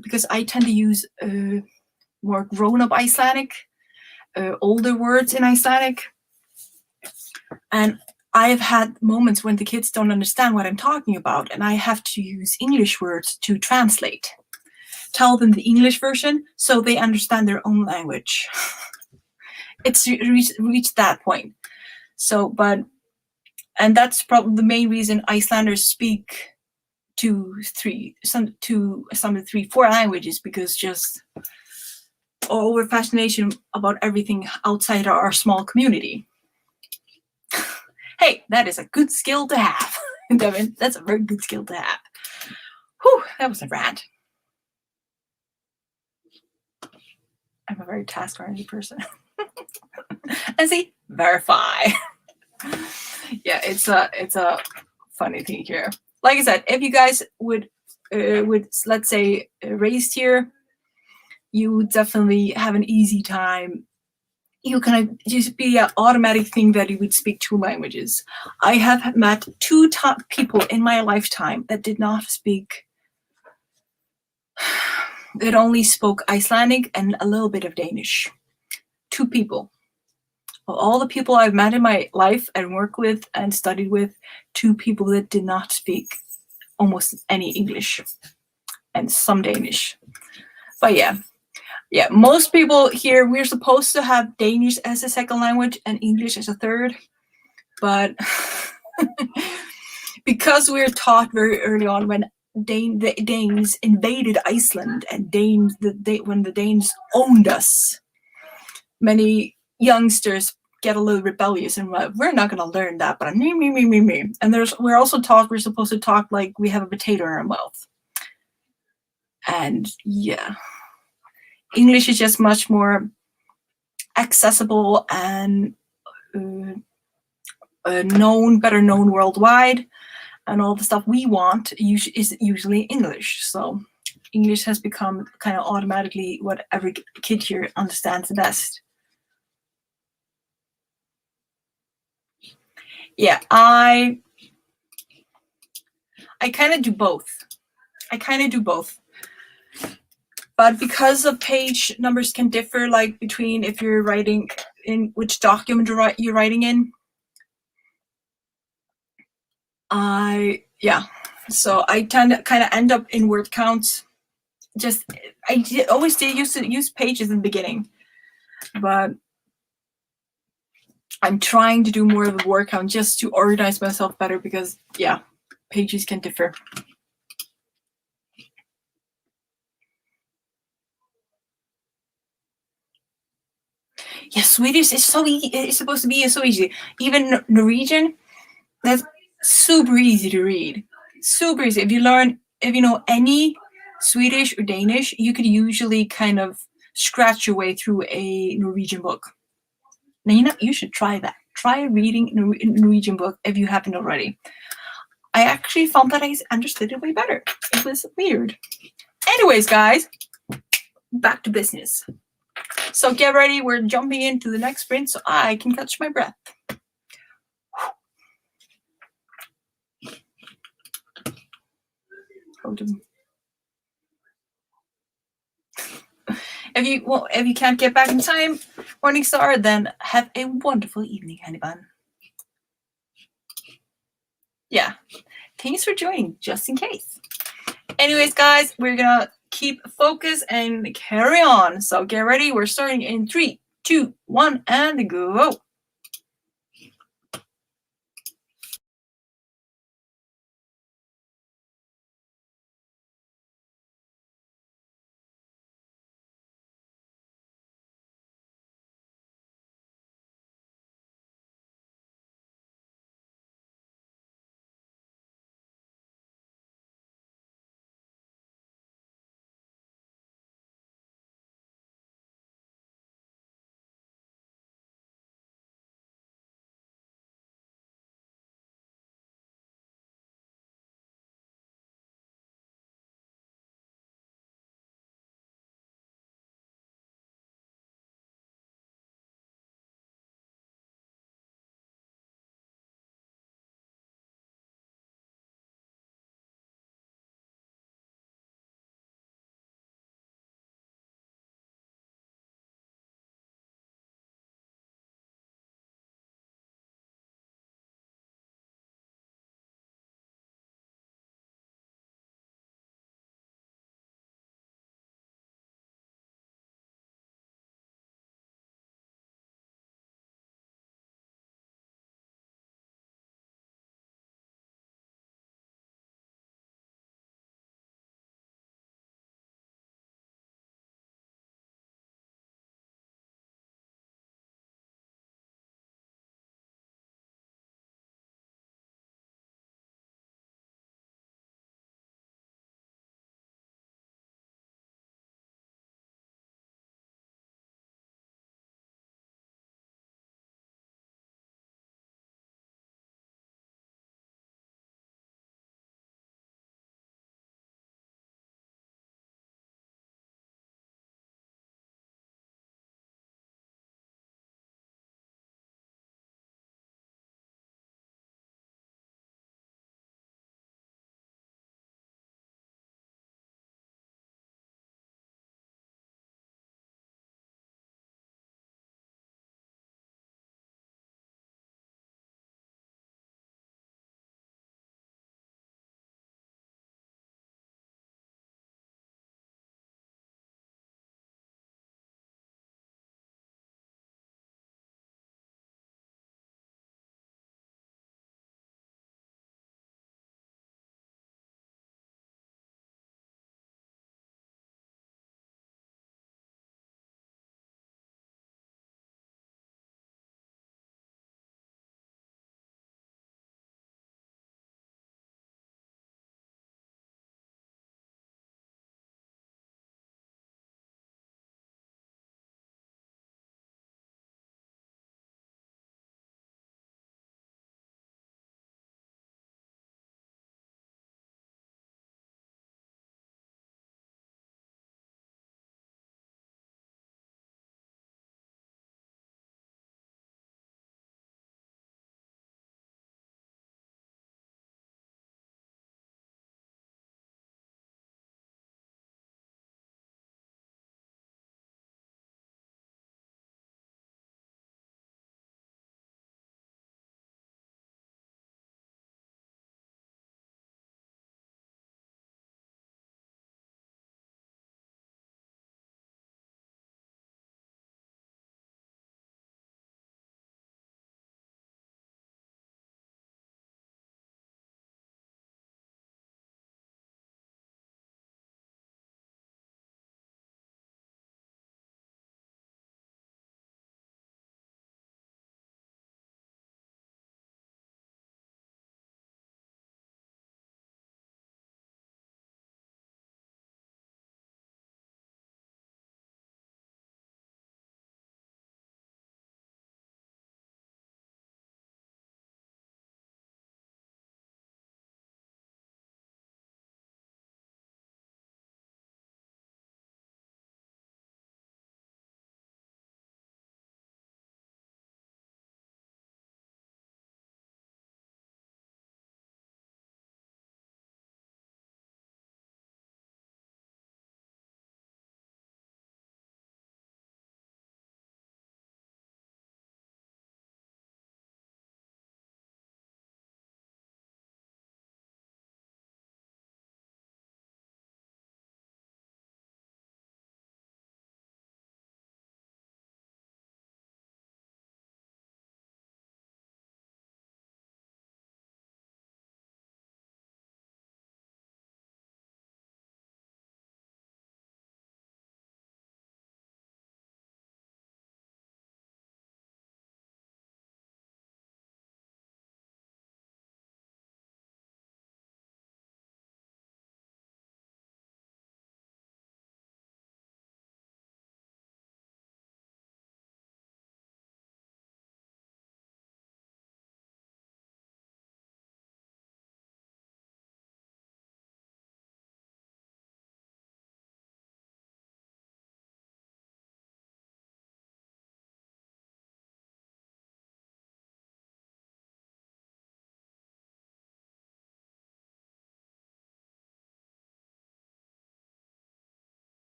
because I tend to use more grown-up Icelandic, older words in Icelandic, and I've had moments when the kids don't understand what I'm talking about, and I have to use English words to translate. Tell them the English version so they understand their own language. It's reached that point. So, and that's probably the main reason Icelanders speak some of the 3-4 languages, because just over fascination about everything outside our small community. Hey, that is a good skill to have, Devin. That's a very good skill to have. Whew, that was a rant. I'm a very task-oriented person. And see, verify. Yeah, it's a funny thing here. Like I said, if you guys would let's say raised here, you would definitely have an easy time. You can just be an automatic thing that you would speak 2 languages. I have met 2 top people in my lifetime that did not speak, that only spoke Icelandic and a little bit of Danish. 2 people. Of all the people I've met in my life and worked with and studied with, 2 people that did not speak almost any English and some Danish. But yeah, most people here, we're supposed to have Danish as a second language and English as a third. But because we're taught very early on when the Danes invaded Iceland and when the Danes owned us, many youngsters get a little rebellious and we're not going to learn that, but me. And we're also taught we're supposed to talk like we have a potato in our mouth. And yeah, English is just much more accessible and better known worldwide, and all the stuff we want is usually English. So English has become kind of automatically what every kid here understands the best. Yeah, I kind of do both. But because the page numbers can differ, like between if you're writing in which document you're writing in, so I tend to kind of end up in word counts. I always used to use pages in the beginning, but I'm trying to do more of a word count just to organize myself better, because yeah, pages can differ. Yeah, Swedish is so easy. It's supposed to be so easy. Even Norwegian, that's super easy to read. Super easy. If you know any Swedish or Danish, you could usually kind of scratch your way through a Norwegian book. Now, you should try that. Try reading a Norwegian book if you haven't already. I actually found that I understood it way better. It was weird. Anyways, guys, back to business. So get ready. We're jumping into the next sprint so I can catch my breath. If you can't get back in time, Morningstar, then have a wonderful evening, honey bun. Yeah. Thanks for joining, just in case. Anyways, guys, we're gonna keep focus and carry on. So get ready. We're starting in 3, 2, 1, and go.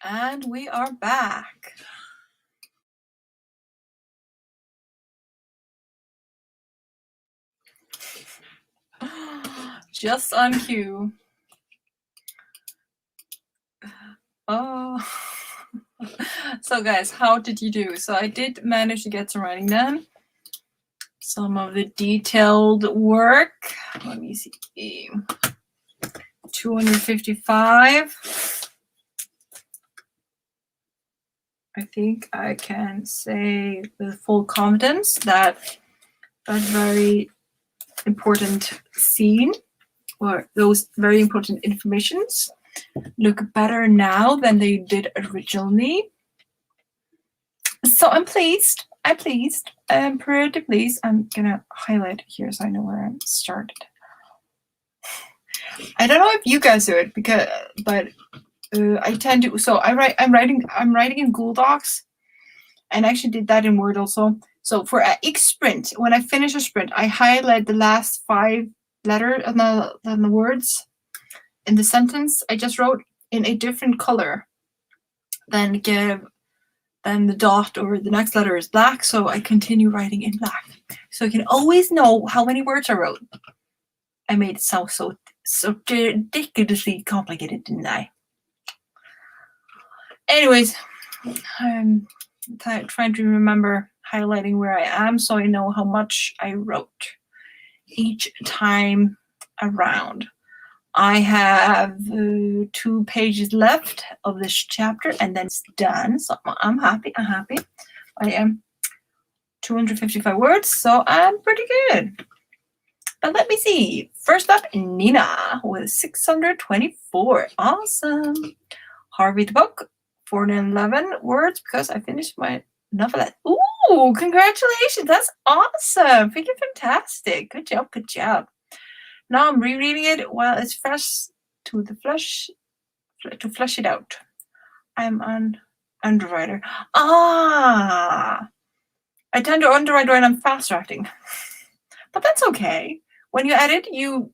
And we are back. Just on cue. Oh. So guys, how did you do? So I did manage to get some writing done. Some of the detailed work. Let me see. 255. I think I can say with full confidence that that very important scene or those very important informations look better now than they did originally. So I'm pleased. I'm pretty pleased. I'm gonna highlight here so I know where I started. I don't know if you guys do it but I tend to. So I'm writing in Google Docs, and I actually did that in Word also. So for each sprint, when I finish a sprint, I highlight the last 5 letters and the words in the sentence I just wrote in a different color than the dot or the next letter is black. So I continue writing in black, so I can always know how many words I wrote. I made it sound so ridiculously complicated, didn't I? Anyways, I'm trying to remember highlighting where I am so I know how much I wrote each time around. I have 2 pages left of this chapter and then it's done. So I'm happy. I am 255 words, so I'm pretty good. But let me see. First up, Nina with 624. Awesome. Harvey the book, 411 words because I finished my novelette. Ooh, congratulations. That's awesome. Freaking fantastic. Good job. Now I'm rereading it while it's fresh to flesh it out. I'm an underwriter. I tend to underwrite when I'm fast drafting. But that's okay. When you edit, you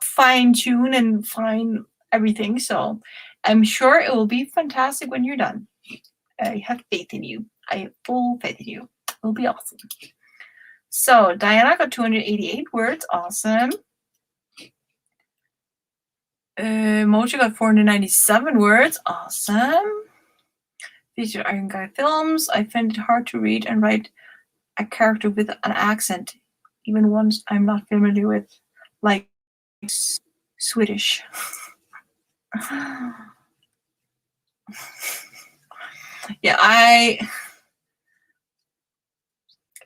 fine tune and fine everything. So I'm sure it will be fantastic when you're done. I have faith in you. I have full faith in you. It will be awesome. So Diana got 288 words. Awesome. Mochi got 497 words. Awesome. Featured Iron Guy Films. I find it hard to read and write a character with an accent, even ones I'm not familiar with, like Swedish. Yeah,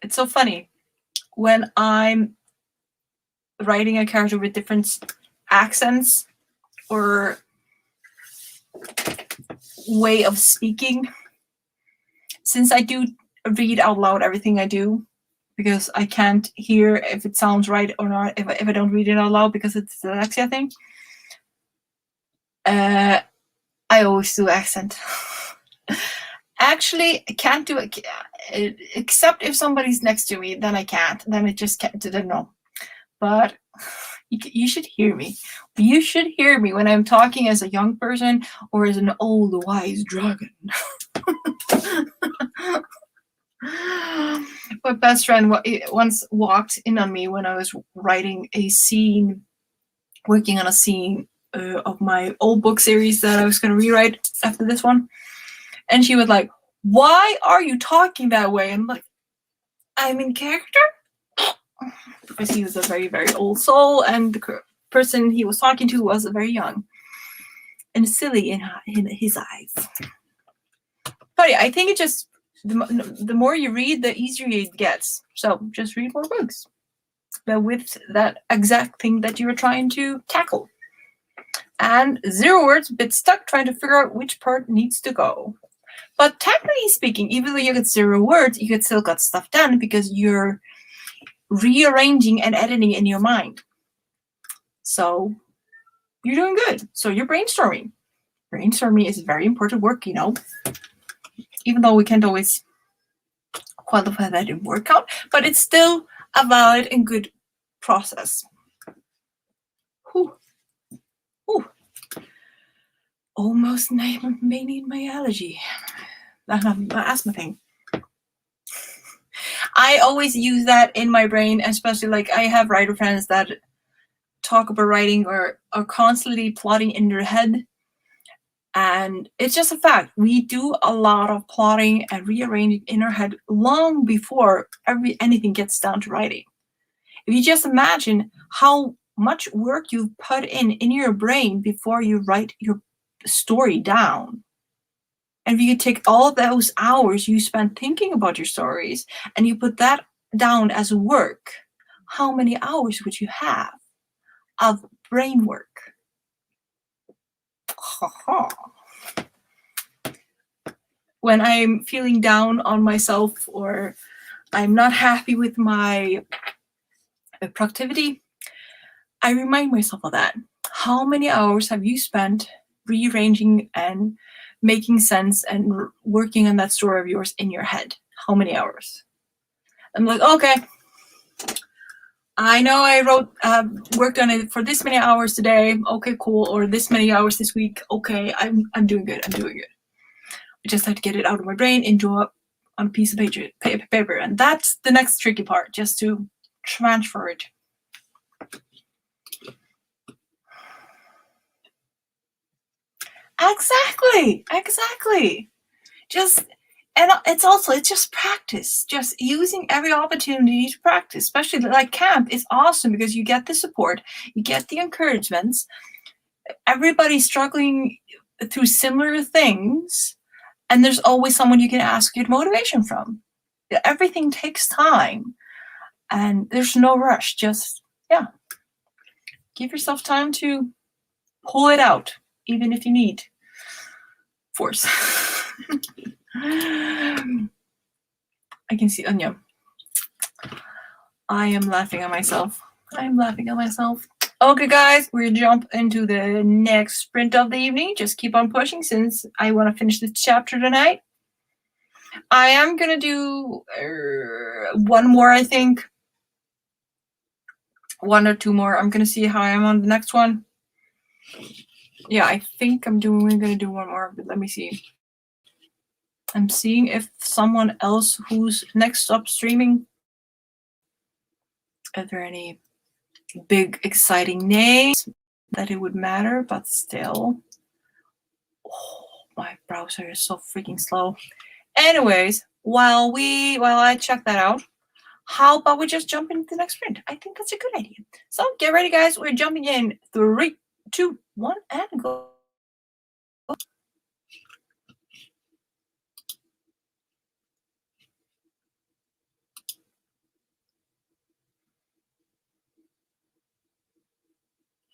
it's so funny when I'm writing a character with different accents or way of speaking, since I do read out loud everything I do because I can't hear if it sounds right or not if I don't read it out loud because it's the dyslexia thing. I always do accent. Actually, I can't do it except if somebody's next to me. Then I can't. Then it just can't. I don't know. But you should hear me. You should hear me when I'm talking as a young person or as an old wise dragon. My best friend once walked in on me when I was writing a scene, working on a scene of my old book series that I was going to rewrite after this one. And she was like, "Why are you talking that way?" And I'm like, "I'm in character." Because he was a very, very old soul, and the person he was talking to was very young and silly in his eyes. But yeah, I think it just, the more you read, the easier it gets. So just read more books, but with that exact thing that you're trying to tackle. And 0 words, a bit stuck trying to figure out which part needs to go. But technically speaking, even though you get 0 words, you could still get stuff done because you're rearranging and editing in your mind. So you're doing good. So you're brainstorming. Brainstorming is very important work, you know, even though we can't always qualify that in word count, but it's still a valid and good process. Whew. Whew. almost may need my allergy. My asthma thing. I always use that in my brain, especially like I have writer friends that talk about writing or are constantly plotting in their head. And it's just a fact. We do a lot of plotting and rearranging in our head long before anything gets down to writing. If you just imagine how much work you've put in your brain before you write your story down. And if you could take all those hours you spent thinking about your stories and you put that down as work, how many hours would you have of brain work? When I'm feeling down on myself or I'm not happy with my productivity, I remind myself of that. How many hours have you spent rearranging and making sense and working on that story of yours in your head? How many hours? I'm like, okay, I know I worked on it for this many hours today. Okay, cool. Or this many hours this week. Okay, I'm doing good. I'm doing good. I just have to get it out of my brain and draw up on a piece of paper. And that's the next tricky part, just to transfer it. Exactly. It's just practice. Just using every opportunity to practice, especially like camp is awesome because you get the support, you get the encouragements. Everybody's struggling through similar things, and there's always someone you can ask your motivation from. Everything takes time, and there's no rush. Just, give yourself time to pull it out, even if you need force. I can see Anya. I am laughing at myself. Okay, guys, we're jump into the next sprint of the evening. Just keep on pushing since I want to finish the chapter tonight. I am going to do one more, I think. One or two more. I'm going to see how I am on the next one. Yeah, I think I'm going to do one more, but let me see. I'm seeing if someone else who's next up streaming. Are there any big, exciting names that it would matter, but still. Oh, my browser is so freaking slow. Anyways, while I check that out, how about we just jump into the next sprint? I think that's a good idea. So get ready, guys. We're jumping in 3, 2, 1, and go.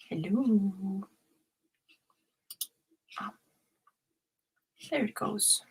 Hello. Oh, there it goes.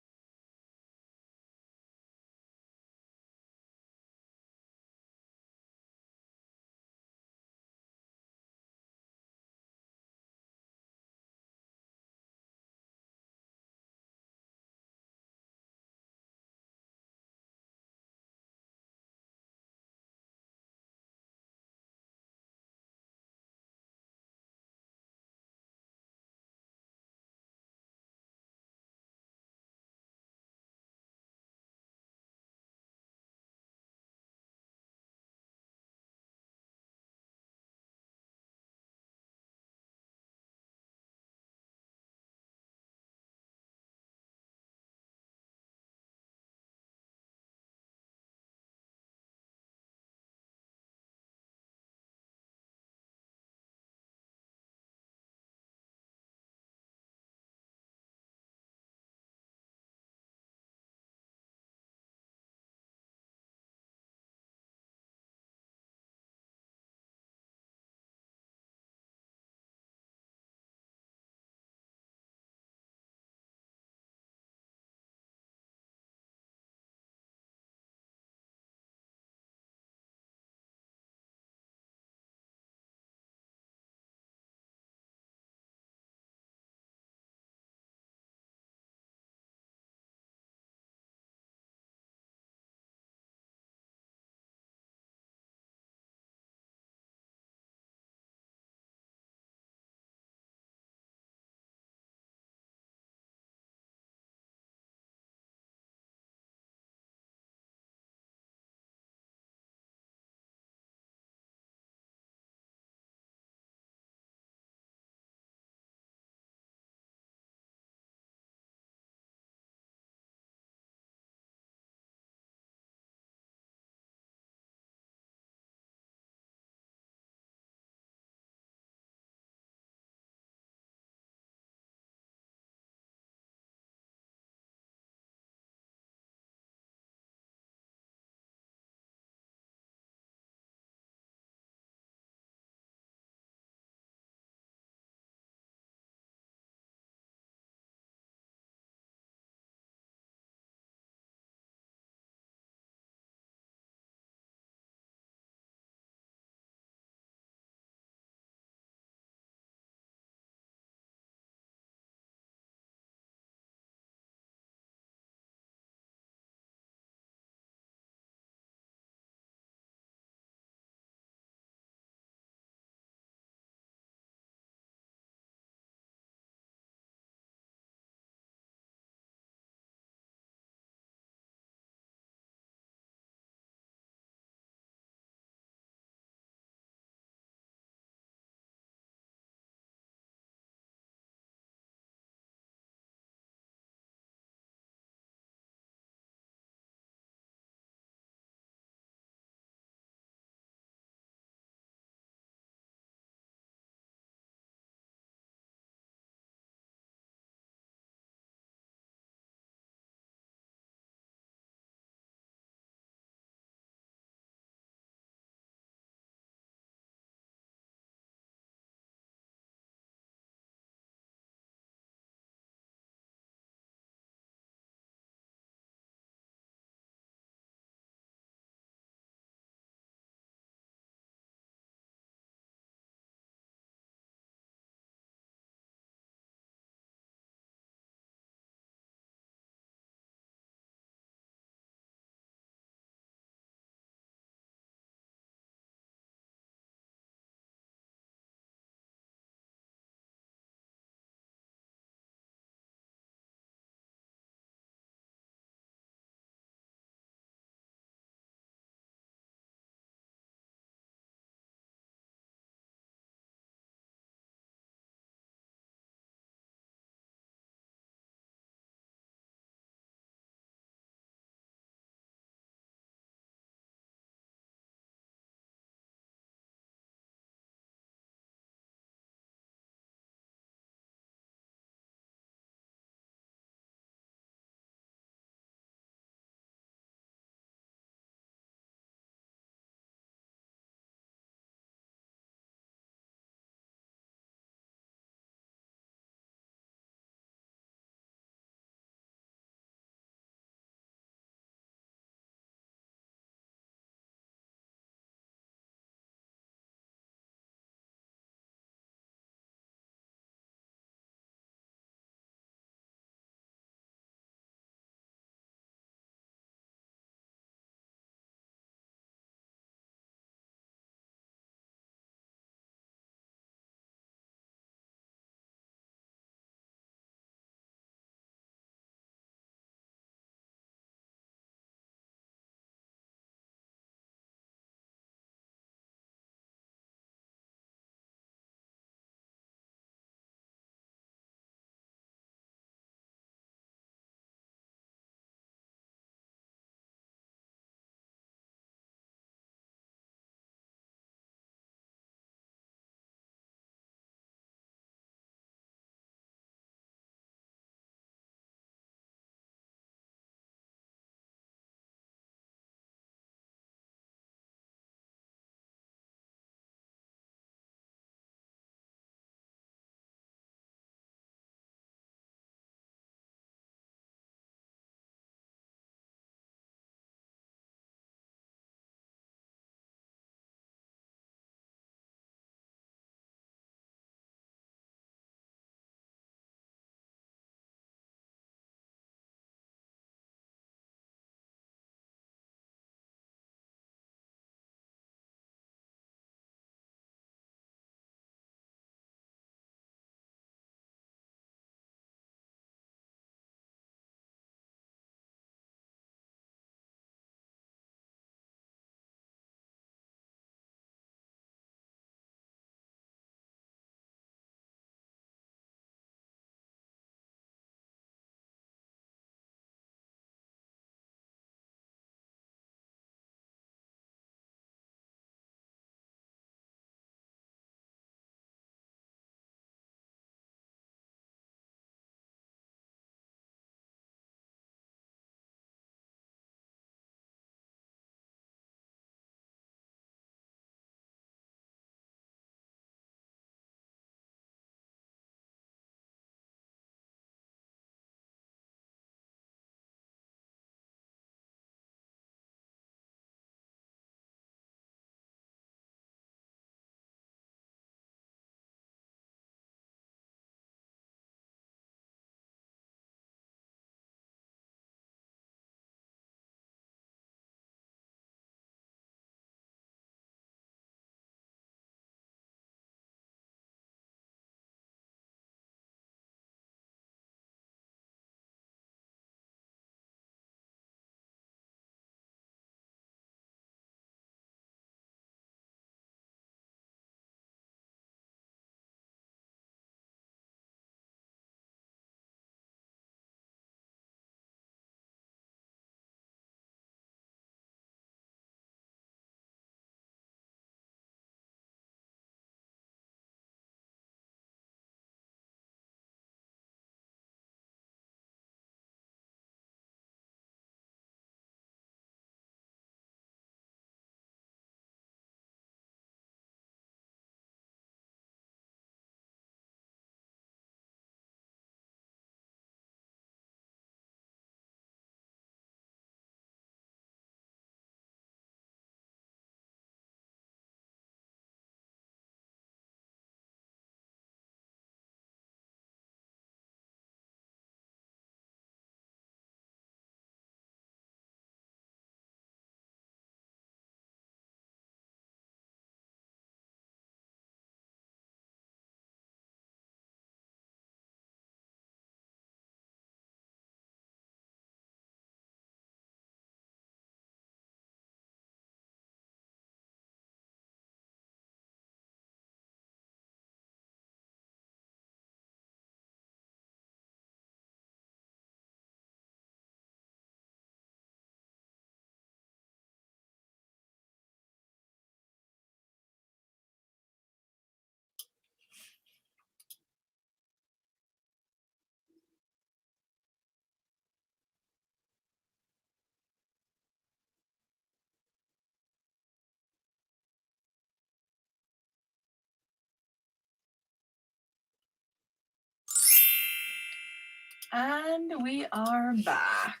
And we are back.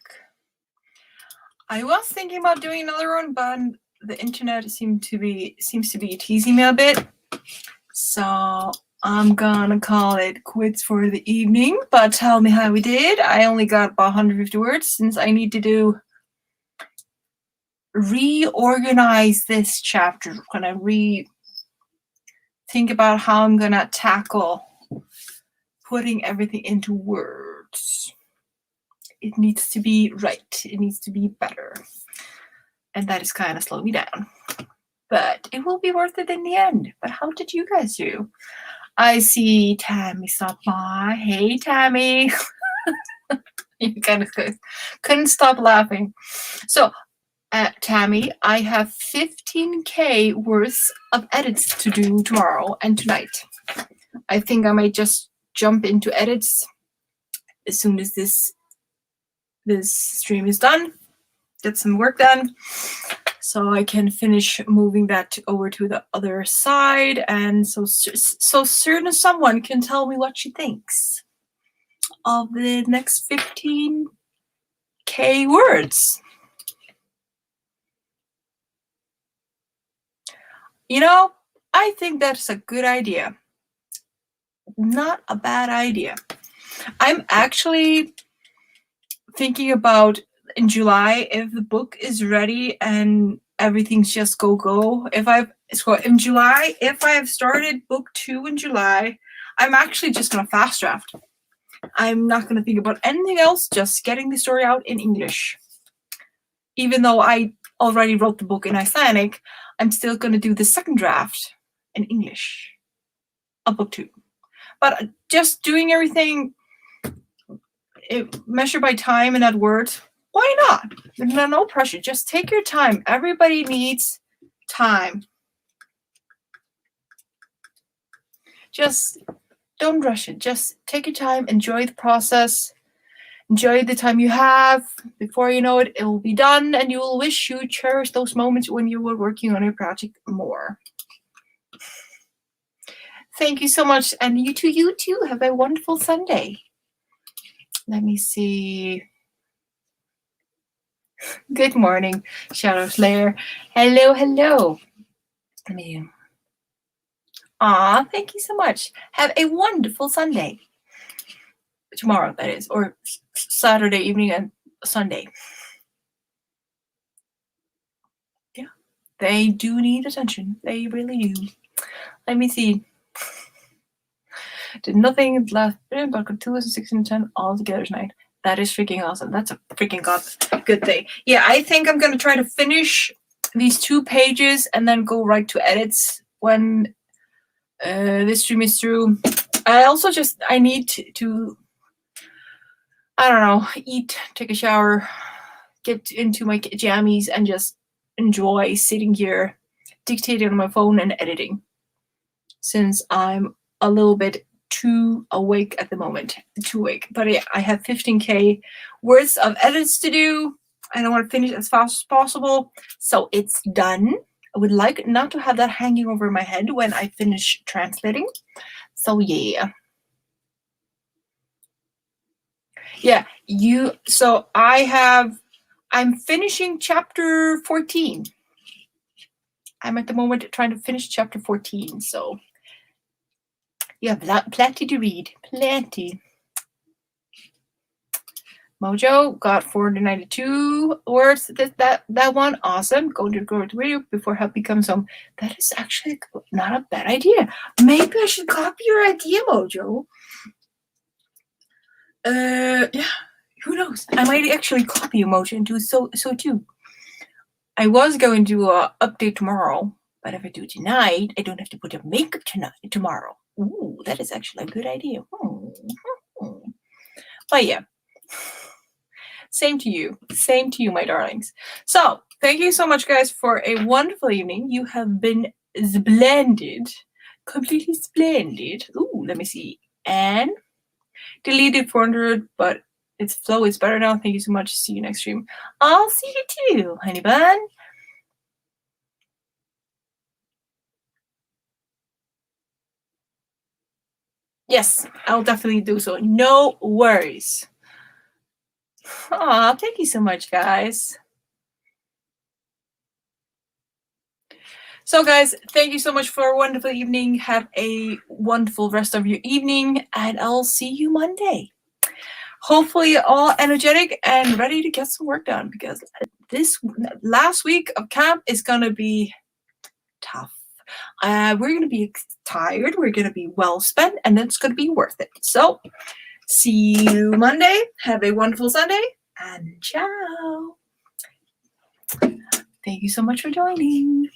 I was thinking about doing another one, but the internet seems to be teasing me a bit. So I'm gonna call it quits for the evening, but tell me how we did. I only got about 150 words since I need to reorganize this chapter. I'm gonna think about how I'm gonna tackle putting everything into words. It needs to be right. It needs to be better. And that is kind of slowing me down. But it will be worth it in the end. But how did you guys do? I see Tammy stop by. Hey, Tammy. You kind of couldn't stop laughing. So, Tammy, I have 15K worth of edits to do tomorrow and tonight. I think I might just jump into edits as soon as this stream is done. Get some work done so I can finish moving that over to the other side, and so soon as someone can tell me what she thinks of the next 15K words. You know, I think that's a good idea. Not a bad idea. I'm actually thinking about in July, if the book is ready and everything's just go. In July, if I have started book 2 in July, I'm actually just gonna fast draft. I'm not gonna think about anything else, just getting the story out in English. Even though I already wrote the book in Icelandic, I'm still gonna do the second draft in English of book 2. But just doing everything measured by time and at words, why not? No pressure. Just take your time. Everybody needs time. Just don't rush it. Just take your time. Enjoy the process. Enjoy the time you have. Before you know it, it will be done, and you will wish you cherished those moments when you were working on your project more. Thank you so much, and you too. Have a wonderful Sunday. Let me see. Good morning, Shadow Slayer. Hello. Let me. Thank you so much. Have a wonderful Sunday. Tomorrow, that is, or Saturday evening and Sunday. Yeah, they do need attention. They really do. Let me see. Did nothing last, but got 2016 and 10 all together tonight. That is freaking awesome. That's a freaking good thing. Yeah, I think I'm going to try to finish these 2 pages and then go right to edits when this stream is through. I need to, I don't know, eat, take a shower, get into my jammies, and just enjoy sitting here dictating on my phone and editing, since I'm a little bit too awake at the moment. But yeah, I have 15K worth of edits to do, and I want to finish as fast as possible, so it's done. I would like not to have that hanging over my head when I finish translating. So yeah. So I'm finishing chapter 14. I'm at the moment trying to finish chapter 14, so you have plenty to read. Plenty. Mojo got 492 words. That one, awesome. Go to the video before help becomes home. That is actually not a bad idea. Maybe I should copy your idea, Mojo. Yeah, who knows? I might actually copy you, Mojo, and do so too. I was going to do an update tomorrow, but if I do tonight, I don't have to put on makeup tomorrow. Ooh, that is actually a good idea. But yeah. Same to you, my darlings. So, thank you so much, guys, for a wonderful evening. You have been splendid, completely splendid. Ooh, let me see. And deleted 400, but its flow is better now. Thank you so much. See you next stream. I'll see you too, honey bun. Yes, I'll definitely do so. No worries. Aw, thank you so much, guys. So, guys, thank you so much for a wonderful evening. Have a wonderful rest of your evening, and I'll see you Monday. Hopefully, all energetic and ready to get some work done, because this last week of camp is going to be tough. We're going to be tired, we're going to be well spent, and it's going to be worth it. So, see you Monday. Have a wonderful Sunday, and ciao. Thank you so much for joining.